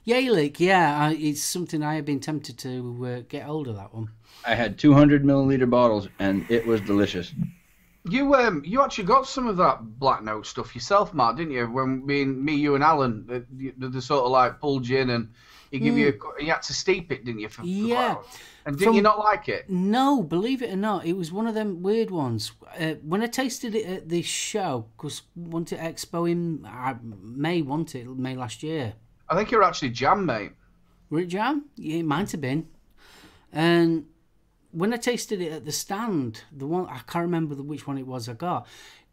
Yalick, yeah, it's something I have been tempted to get hold of, that one. I had 200 milliliter bottles, and it was delicious. You actually got some of that Black Note stuff yourself, Mark, didn't you? When you and Alan, the sort of like pulled you in, and he give you had to steep it, didn't you? For and didn't you not like it? No, believe it or not, it was one of them weird ones. When I tasted it at this show, because wanted Expo in May last year. I think you're actually Jam, mate. Were it Jam? Yeah, it might have been. And when I tasted it at the stand, the one I can't remember which one it was I got,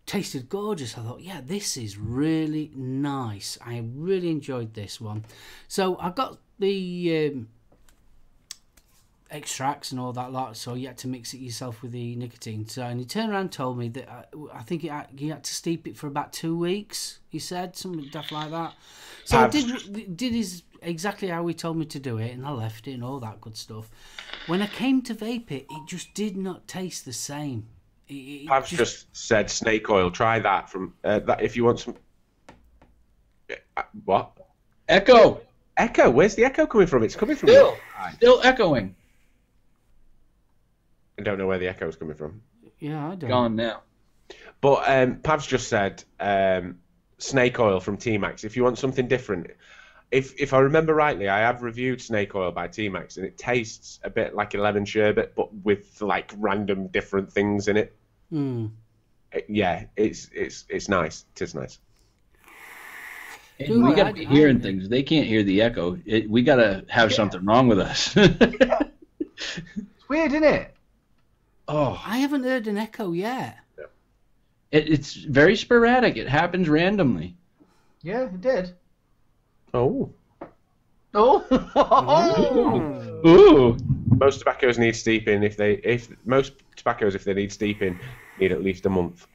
tasted gorgeous. I thought, yeah, this is really nice. I really enjoyed this one. So I got the extracts and all that lot, so you had to mix it yourself with the nicotine. So, and he turned around and told me that I think you had to steep it for about 2 weeks, he said, something stuff like that. So I did exactly how he told me to do it, and I left it and all that good stuff. When I came to vape it, it just did not taste the same. I've just said snake oil. Try that from that if you want some. What? Echo. Echo. Where's the echo coming from? It's coming from still echoing. I don't know where the echo is coming from. Yeah, I don't. Gone now. But Pav's just said snake oil from T-Max. If you want something different, if I remember rightly, I have reviewed snake oil by T-Max, and it tastes a bit like a lemon sherbet, but with like random different things in it. Yeah, it's nice. It is nice. And we got to be hearing things. They can't hear the echo. We got to have something wrong with us. It's weird, isn't it? Oh, I haven't heard an echo yet. Yeah. It's very sporadic. It happens randomly. Yeah, it did. Oh. Ooh. Most tobaccos need steeping. If they need steeping, need at least a month.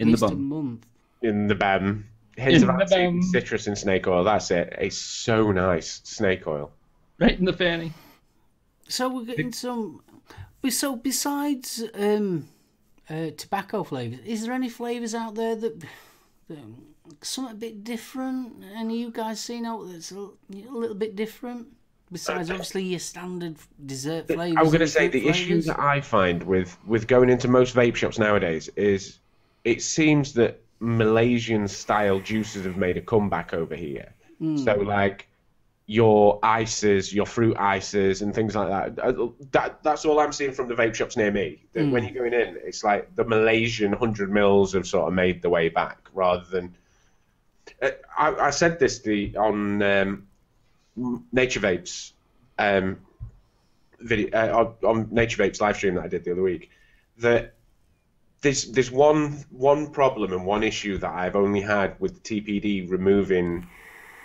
In the bum. In the bum. Hence of citrus and snake oil. That's it. It's so nice. Snake oil. Right in the fanny. So we're getting some. So besides tobacco flavours, is there any flavours out there that something a bit different? Any of you guys seen out that's a little bit different? Besides, obviously, your standard dessert flavours. I was going to say, the issue that I find with going into most vape shops nowadays is it seems that Malaysian-style juices have made a comeback over here. So, like, your ices, your fruit ices and things like that. That's all I'm seeing from the vape shops near me. When you're going in, it's like the Malaysian 100 mils have sort of made the way back rather than... I said this on... Nature Vapes video on Nature Vapes live stream that I did the other week, that there's one problem and one issue that I've only had with the TPD removing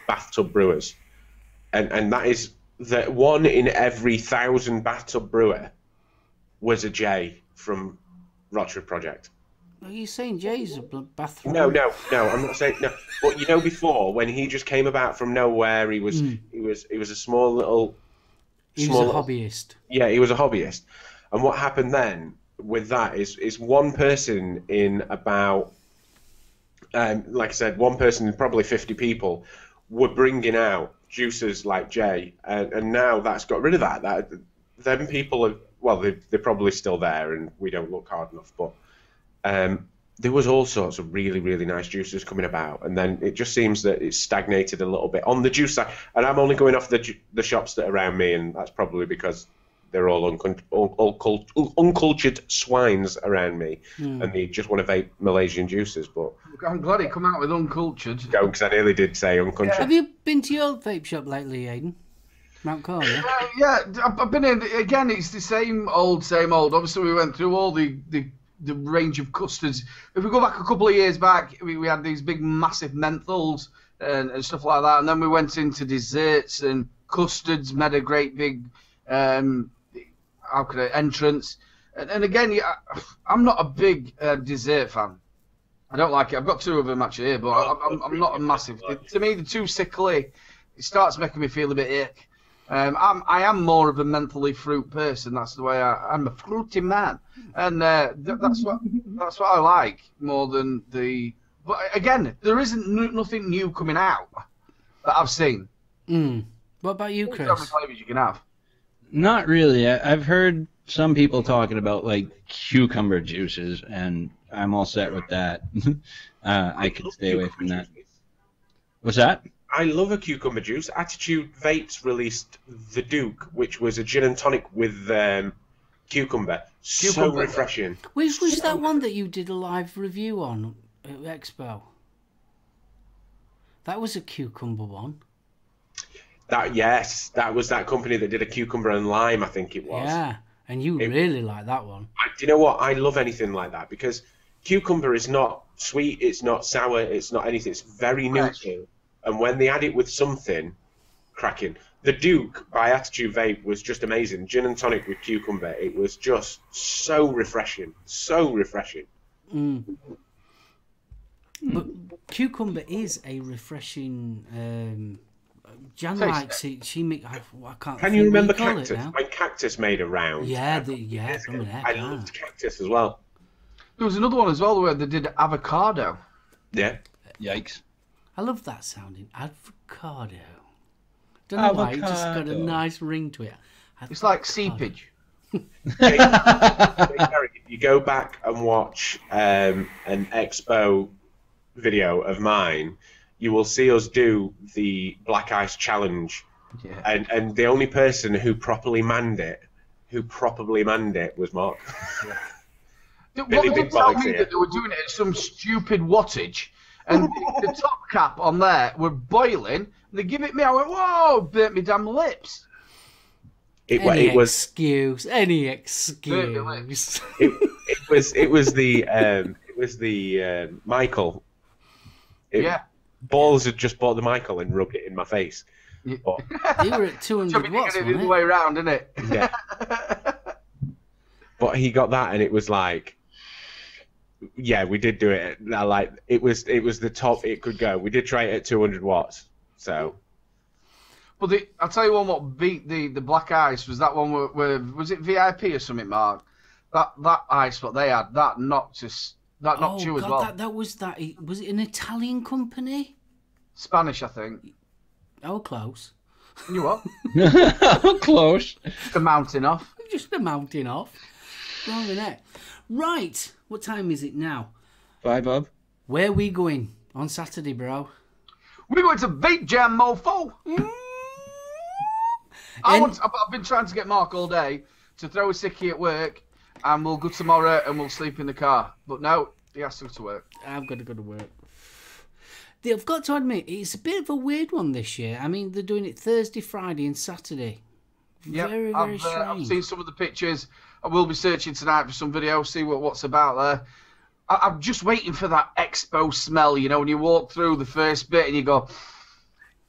bathtub brewers, and that is that 1 in every 1,000 bathtub brewer was a J from Rochford Project. Are you saying Jay's a bathroom? No, I'm not saying no. But you know, before when he just came about from nowhere, he was a small little. He was a hobbyist. Yeah, he was a hobbyist, and what happened then with that is one person in about, like I said, one person in probably 50 people were bringing out juicers like Jay, and now that's got rid of that. Them people are, well, they're probably still there, and we don't look hard enough, but. There was all sorts of really, really nice juices coming about, and then it just seems that it's stagnated a little bit on the juice side. And I'm only going off the shops that are around me, and that's probably because they're all uncultured swines around me, and they just want to vape Malaysian juices. But I'm glad he come out with uncultured. Go, because I nearly did say uncultured. Yeah. Have you been to your vape shop lately, Aidan? Mount Corner? Yeah, I've been in. Again, it's the same old, same old. Obviously, we went through all the range of custards. If we go back a couple of years back, we had these big, massive menthols and stuff like that, and then we went into desserts and custards, made a great big, entrance. And again, I'm not a big dessert fan. I don't like it. I've got 2 of them actually here, but I'm not a massive. To me, they're too sickly. It starts making me feel a bit ick. I am more of a mentally fruit person. That's the way I'm a fruity man, and that's what I like more than the. But again, there isn't nothing new coming out that I've seen. What about you, Kris? How many flavors you can have? Not really. I've heard some people talking about like cucumber juices, and I'm all set with that. I can stay away from that. What's that? I love a cucumber juice. Attitude Vapes released the Duke, which was a gin and tonic with cucumber. So refreshing. Which was that one that you did a live review on at Expo? That was a cucumber one. That was that company that did a cucumber and lime, I think it was. Yeah, and you really like that one. Do you know what? I love anything like that because cucumber is not sweet, it's not sour, it's not anything. It's very neutral. And when they add it with something, cracking. The Duke by Attitude Vape was just amazing. Gin and tonic with cucumber. It was just so refreshing. So refreshing. But cucumber is a refreshing... Jan likes it. She make. I can't. Can you remember Cactus? When Cactus made a round. Yeah, I loved Cactus as well. There was another one as well where they did avocado. Yeah. Yikes. I love that sounding. Avocado. Don't know why, it just got a nice ring to it. It's like seepage. Hey, you go back and watch an Expo video of mine, you will see us do the Black Ice Challenge. Yeah. And the only person who properly manned it was Mark. Yeah. What did tell me that they were doing it at some stupid wattage, and the top cap on there were boiling, and they give it me, I went, whoa, burnt me damn lips. Any excuse. It was the Michael. Balls had just bought the Michael and rubbed it in my face. Yeah. They were at 200 watts, wasn't it? The way around, isn't it? Yeah. But he got that, and it was like, yeah, we did do it. Like it was the top it could go. We did try it at 200 watts. So. But I'll tell you what beat the Black Ice was that one where was it VIP or something, Mark? That ice what they had, that knocked That knocked you as well. Was it an Italian company? Spanish, I think. Oh, close. You what? Close. The mountain off. Just a mountain off. Wrong with that. Right. What time is it now? 5 Bob. Where are we going on Saturday, bro? We're going to Vape Jam, mofo. I've been trying to get Mark all day to throw a sickie at work, and we'll go tomorrow and we'll sleep in the car. But no, he has to go to work. I've got to go to work. I've got to admit, it's a bit of a weird one this year. I mean, they're doing it Thursday, Friday, and Saturday. Yeah, Very, very strange. I've seen some of the pictures. I will be searching tonight for some videos, see what's about there. I'm just waiting for that expo smell, you know, when you walk through the first bit and you go,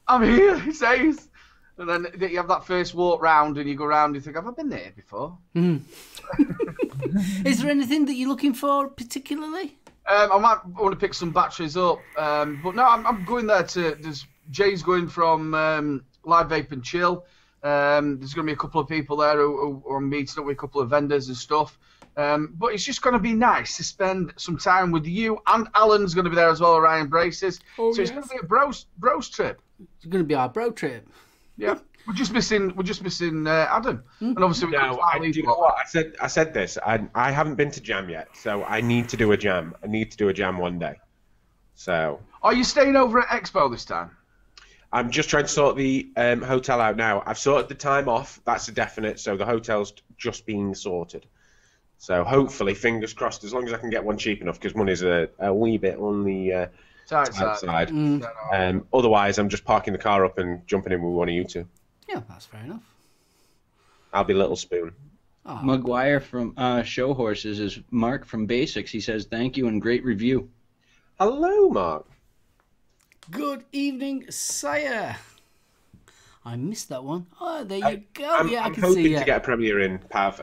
I'm here, it says. And then you have that first walk round and you go round and you think, have I been there before? Is there anything that you're looking for particularly? I might want to pick some batteries up, but no, I'm going there Jay's going from Live Vape and Chill. There's going to be a couple of people there who are meeting up with a couple of vendors and stuff. But it's just going to be nice to spend some time with you, and Alan's going to be there as well, Ryan Braces. So it's going to be a bros trip. It's going to be our bro trip. Yeah. We're just missing Adam, and obviously do you know what? I said this. I haven't been to Jam yet, so I need to do a Jam. I need to do a Jam one day. So. Are you staying over at Expo this time? I'm just trying to sort the hotel out now. I've sorted the time off. That's a definite. So the hotel's just being sorted. So hopefully, fingers crossed, as long as I can get one cheap enough, because money's a wee bit on the tight side. Otherwise, I'm just parking the car up and jumping in with one of you two. Yeah, that's fair enough. I'll be Little Spoon. Oh. Maguire from Show Horses is Mark from Basics. He says, thank you and great review. Hello, Mark. Good evening, sire. I missed that one. Oh, there you go. I can see it. I'm hoping to get a premiere in, Pav,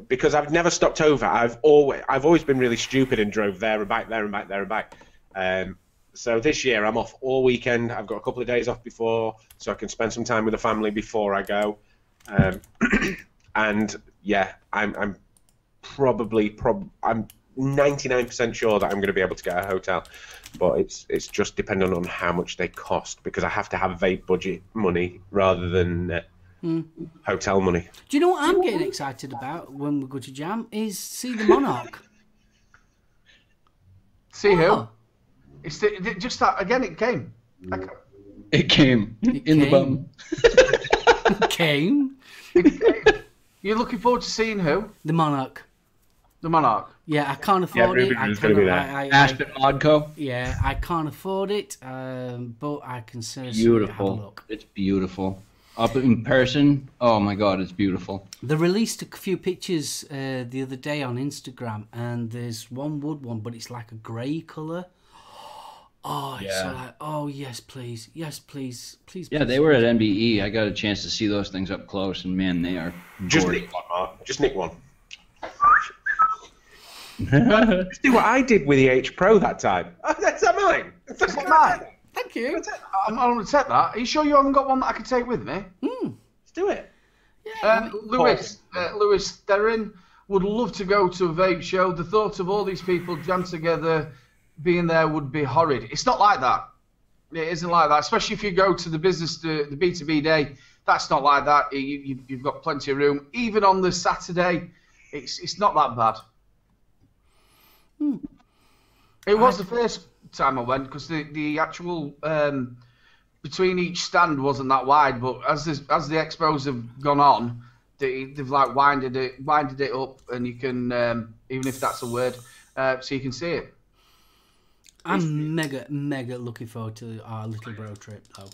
because I've never stopped over. I've always been really stupid and drove there and back, there and back, there and back. So this year I'm off all weekend. I've got a couple of days off before, so I can spend some time with the family before I go. And yeah, I'm 99% sure that I'm going to be able to get a hotel, but it's just dependent on how much they cost, because I have to have vape budget money rather than hotel money. Do you know what I'm getting excited about when we go to Jam? Is see the Monarch. See who? It's just that again. It came. It came in the bum. It came. You're looking forward to seeing who? The Monarch. The Monarch. Yeah, I can't afford it. Aspen Modco. Yeah, I can't afford it, but I can seriously beautiful. have a look. It's beautiful. Up in person, oh my God, it's beautiful. They released a few pictures the other day on Instagram, and there's one wood one, but it's like a grey colour. Oh, it's so like, oh yes, please, please. Yeah, they were at NBE. I got a chance to see those things up close, and man, they are just gorgeous. nick one, Mark. Just nick one. Just do what I did with the H Pro that time. That's mine. That's mine. Thank you. I'm going to take that. Are you sure you haven't got one that I can take with me? Let's do it. Yeah. Lewis Theron would love to go to a vape show. The thought of all these people jammed together being there would be horrid. It's not like that. It isn't like that, especially if you go to the B2B day. That's not like that. You've got plenty of room. Even on the Saturday, it's not that bad. It was the first time I went, because the actual between each stand wasn't that wide, but as the expos have gone on, they've like winded it up, and you can even if that's a word, so you can see it. I'm mega looking forward to our little bro trip though.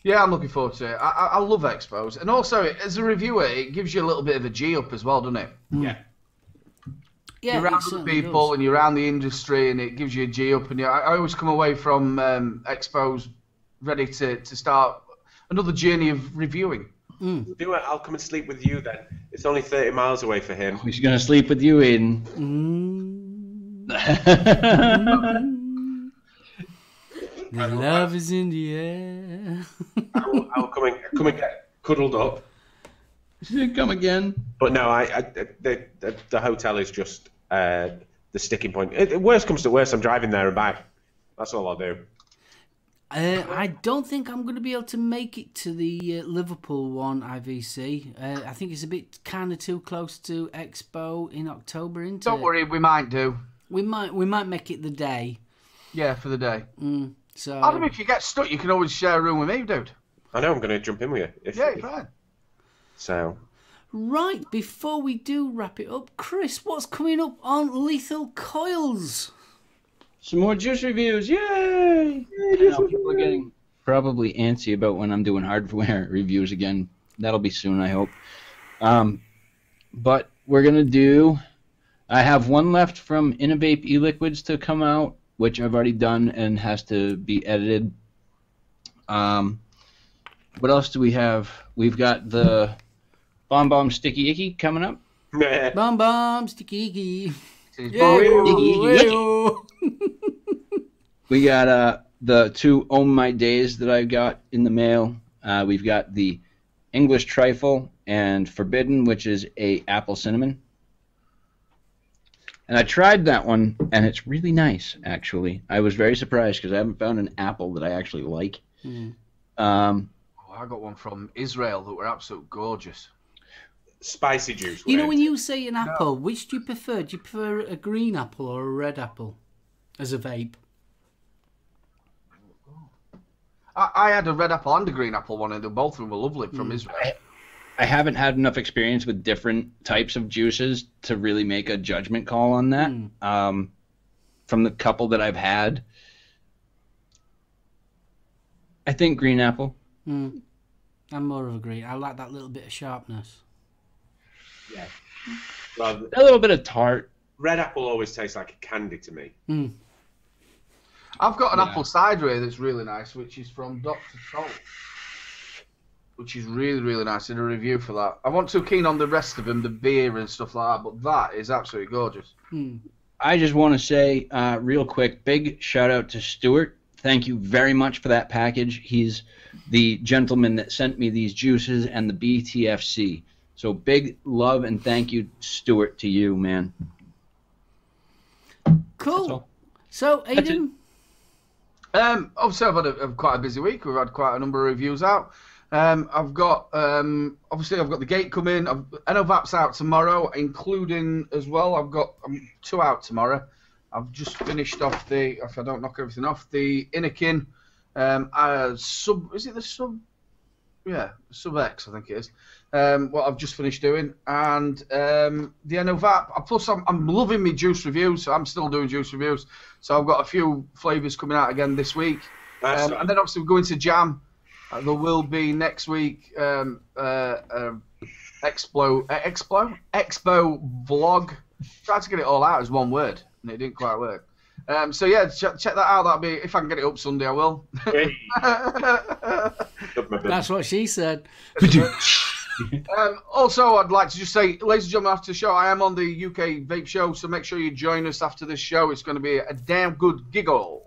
Yeah, I'm looking forward to it. I love expos, and also as a reviewer, it gives you a little bit of a G up as well, doesn't it? Yeah. Yeah, you're around the people and you're around the industry, and it gives you a G up. And I always come away from expos ready to start another journey of reviewing. Do it. I'll come and sleep with you then. It's only 30 miles away for him. He's gonna sleep with you, Aiden. The love is in the air. I'll come and get cuddled up. Come again. But no, the hotel is just the sticking point. Worst comes to worst, I'm driving there and back. That's all I'll do. I don't think I'm going to be able to make it to the Liverpool one, IVC. I think it's a bit kind of too close to Expo in October, isn't it? Don't worry, we might do. We might make it the day. Yeah, for the day. So Adam, if you get stuck, you can always share a room with me, dude. I know, I'm going to jump in with you. Yeah, fine. So... Right, before we do wrap it up, Kris, what's coming up on Lethal Coils? Some more juice reviews, yay! I know people are getting probably antsy about when I'm doing hardware reviews again. That'll be soon, I hope. But we're gonna do. I have one left from Innovape e-liquids to come out, which I've already done and has to be edited. What else do we have? We've got the Bomb Bomb Sticky Icky coming up. Bomb Bomb Sticky Icky. We got the 2 Ohm My Days that I got in the mail. We've got the English Trifle and Forbidden, which is a apple cinnamon. And I tried that one, and it's really nice, actually. I was very surprised because I haven't found an apple that I actually like. I got one from Israel that were absolutely gorgeous. Spicy juice. You know, when you say an apple, which do you prefer? Do you prefer a green apple or a red apple as a vape? I had a red apple and a green apple one, and both of them were lovely from Israel. I haven't had enough experience with different types of juices to really make a judgment call on that. From the couple that I've had, I think green apple. I'm more of a green. I like that little bit of sharpness. Yeah. Well, a little bit of tart. Red apple always tastes like a candy to me. I've got an apple cider here that's really nice, which is from Dr. Salt, which is really, really nice. In a review for that. I wasn't too keen on the rest of them, the beer and stuff like that, but that is absolutely gorgeous. I just want to say real quick, big shout out to Stuart. Thank you very much for that package. He's the gentleman that sent me these juices and the BTFC. So big love and thank you, Stuart, to you, man. Cool. So, Aidan? Obviously, I've had quite a busy week. We've had quite a number of reviews out. I've got, obviously, I've got the gate coming. Vapes out tomorrow, including as well. I've got 2 out tomorrow. I've just finished off if I don't knock everything off, the Innokin is it the Sub? Yeah, Sub X, I think it is. What I've just finished doing, and the Vap. Plus, I'm loving my juice reviews, so I'm still doing juice reviews. So I've got a few flavours coming out again this week, and then obviously we're going to Jam. There will be next week Expo vlog. Tried to get it all out as one word, and it didn't quite work. So yeah, check that out. That'll be, if I can get it up Sunday, I will. That's what she said. Also, I'd like to just say, ladies and gentlemen, after the show, I am on the UK Vape Show, so make sure you join us after this show. It's going to be a damn good giggle.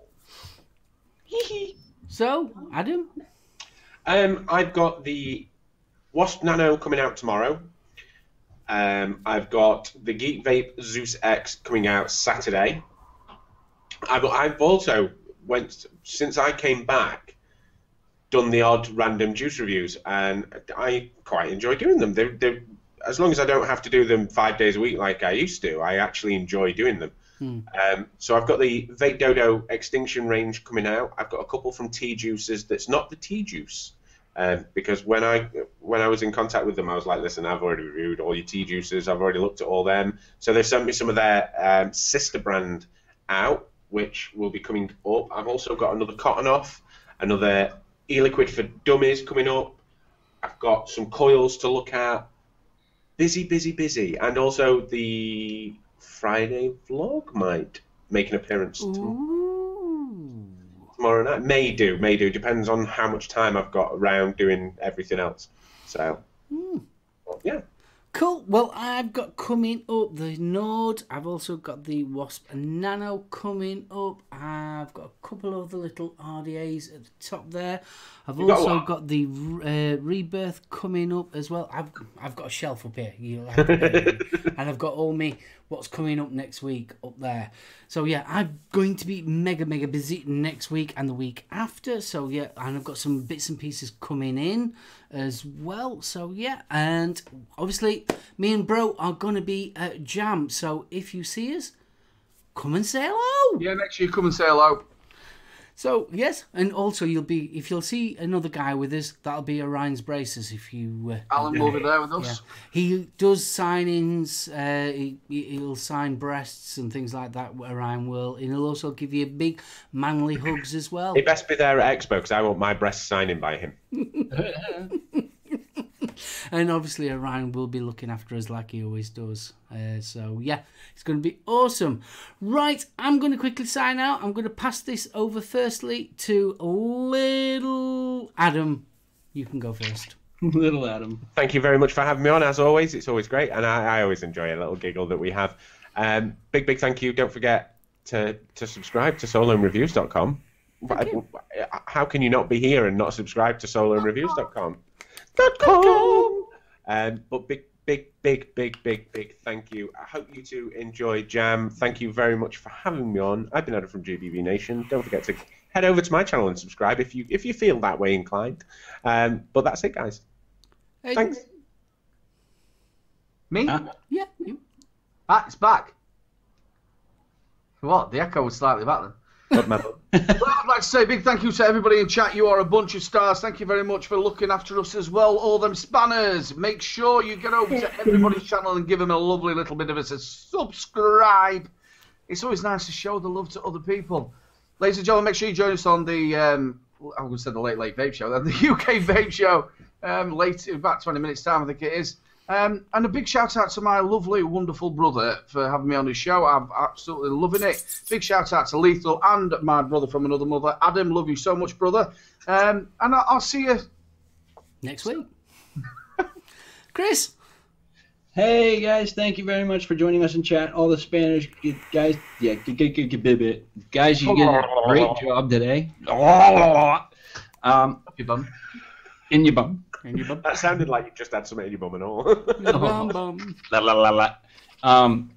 So, Adam? I've got the Wasp Nano coming out tomorrow. I've got the Geek Vape Zeus X coming out Saturday. I've also since I came back, done the odd random juice reviews, and I quite enjoy doing them. They're as long as I don't have to do them 5 days a week like I used to, I actually enjoy doing them. So I've got the Vape Dodo Extinction range coming out. I've got a couple from Tea Juices that's not the tea juice, because when I was in contact with them, I was like, listen, I've already reviewed all your tea juices. I've already looked at all them. So they sent me some of their sister brand out, which will be coming up. I've also got another Cotton Off, another e-liquid for dummies coming up. I've got some coils to look at. Busy. And also the Friday vlog might make an appearance tomorrow night. May do. Depends on how much time I've got around doing everything else. So, yeah. Cool. Well, I've got coming up the Node. I've also got the Wasp Nano coming up. I've got a couple of the little RDAs at the top there. I've also got the Rebirth coming up as well. I've got a shelf up here. And I've got all me what's coming up next week up there. So yeah, I'm going to be mega busy next week and the week after. So yeah, and I've got some bits and pieces coming in as well. So yeah, and obviously me and Bro are going to be at Jam. So if you see us, come and say hello. Yeah, make sure you come and say hello. So yes, and also if you'll see another guy with us, that'll be Orion's Braces. If you Alan will be there with us. Yeah. He does sign-ins. He'll sign breasts and things like that. Orion will, and he'll also give you big manly hugs as well. He best be there at Expo because I want my breasts signing by him. And obviously Orion will be looking after us like he always does. So yeah, it's going to be awesome. Right, I'm going to quickly sign out. I'm going to pass this over firstly to little Adam. You can go first. Little Adam. Thank you very much for having me on. As always, it's always great, and I always enjoy a little giggle that we have. Big thank you. Don't forget to subscribe to SoulOhmReviews.com. How can you not be here and not subscribe to SoulOhmReviews.com? But big thank you. I hope you two enjoy Jam. Thank you very much for having me on. I've been Adam from GBV Nation. Don't forget to head over to my channel and subscribe if you feel that way inclined. But that's it, guys. Hey, Thanks. Me? Yeah, you. Ah, it's back. What? The echo was slightly back then. Good man. Well, I'd like to say a big thank you to everybody in chat. You are a bunch of stars. Thank you very much for looking after us as well. All them spanners. Make sure you get over to everybody's channel and give them a lovely little bit of a subscribe. It's always nice to show the love to other people. Ladies and gentlemen, make sure you join us on the, I'm going to say the Late Vape Show, the UK Vape Show, late, in about 20 minutes time, I think it is. And a big shout out to my lovely, wonderful brother for having me on his show. I'm absolutely loving it. Big shout out to Lethal and my brother from another mother. Adam, love you so much, brother. And I'll see you next week. Kris. Hey guys, thank you very much for joining us in chat. All the Spanish guys, yeah, guys, you did a great job today. up your bum. In your bum. That sounded like you just had something in your bum and all. Bum, bum. La la la la.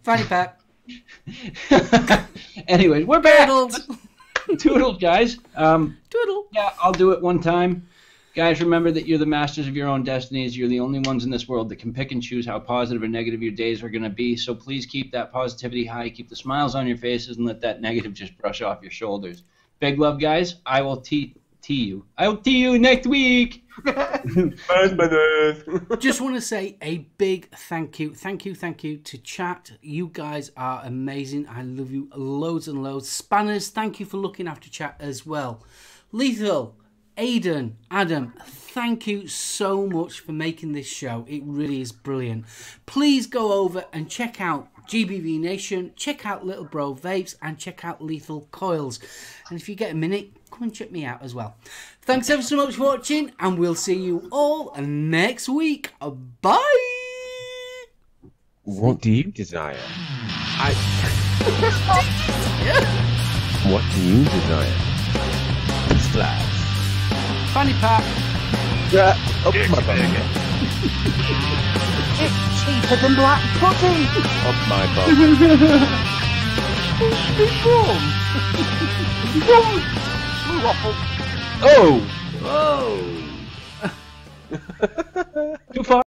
Fanny pack. Anyways, we're back. Toodles. Toodles, guys. Toodle. Yeah, I'll do it one time. Guys, remember that you're the masters of your own destinies. You're the only ones in this world that can pick and choose how positive or negative your days are going to be. So please keep that positivity high. Keep the smiles on your faces and let that negative just brush off your shoulders. Big love, guys. I will tee you. I will tee you next week. Just want to say a big thank you to chat. You guys are amazing. I love you loads and loads. Spanners, thank you for looking after chat as well. Lethal, Aidan, Adam, thank you so much for making this show. It really is brilliant. Please go over and check out GBV Nation, check out Little Bro Vapes, and check out Lethal Coils. And if you get a minute, come and check me out as well. Thanks ever so much for watching, and we'll see you all next week. Bye! What do you desire? What do you desire? Splash. Fanny pack. Yeah, up my bum. It's cheaper than black pudding. Up my bum. Oh! Whoa! Too far.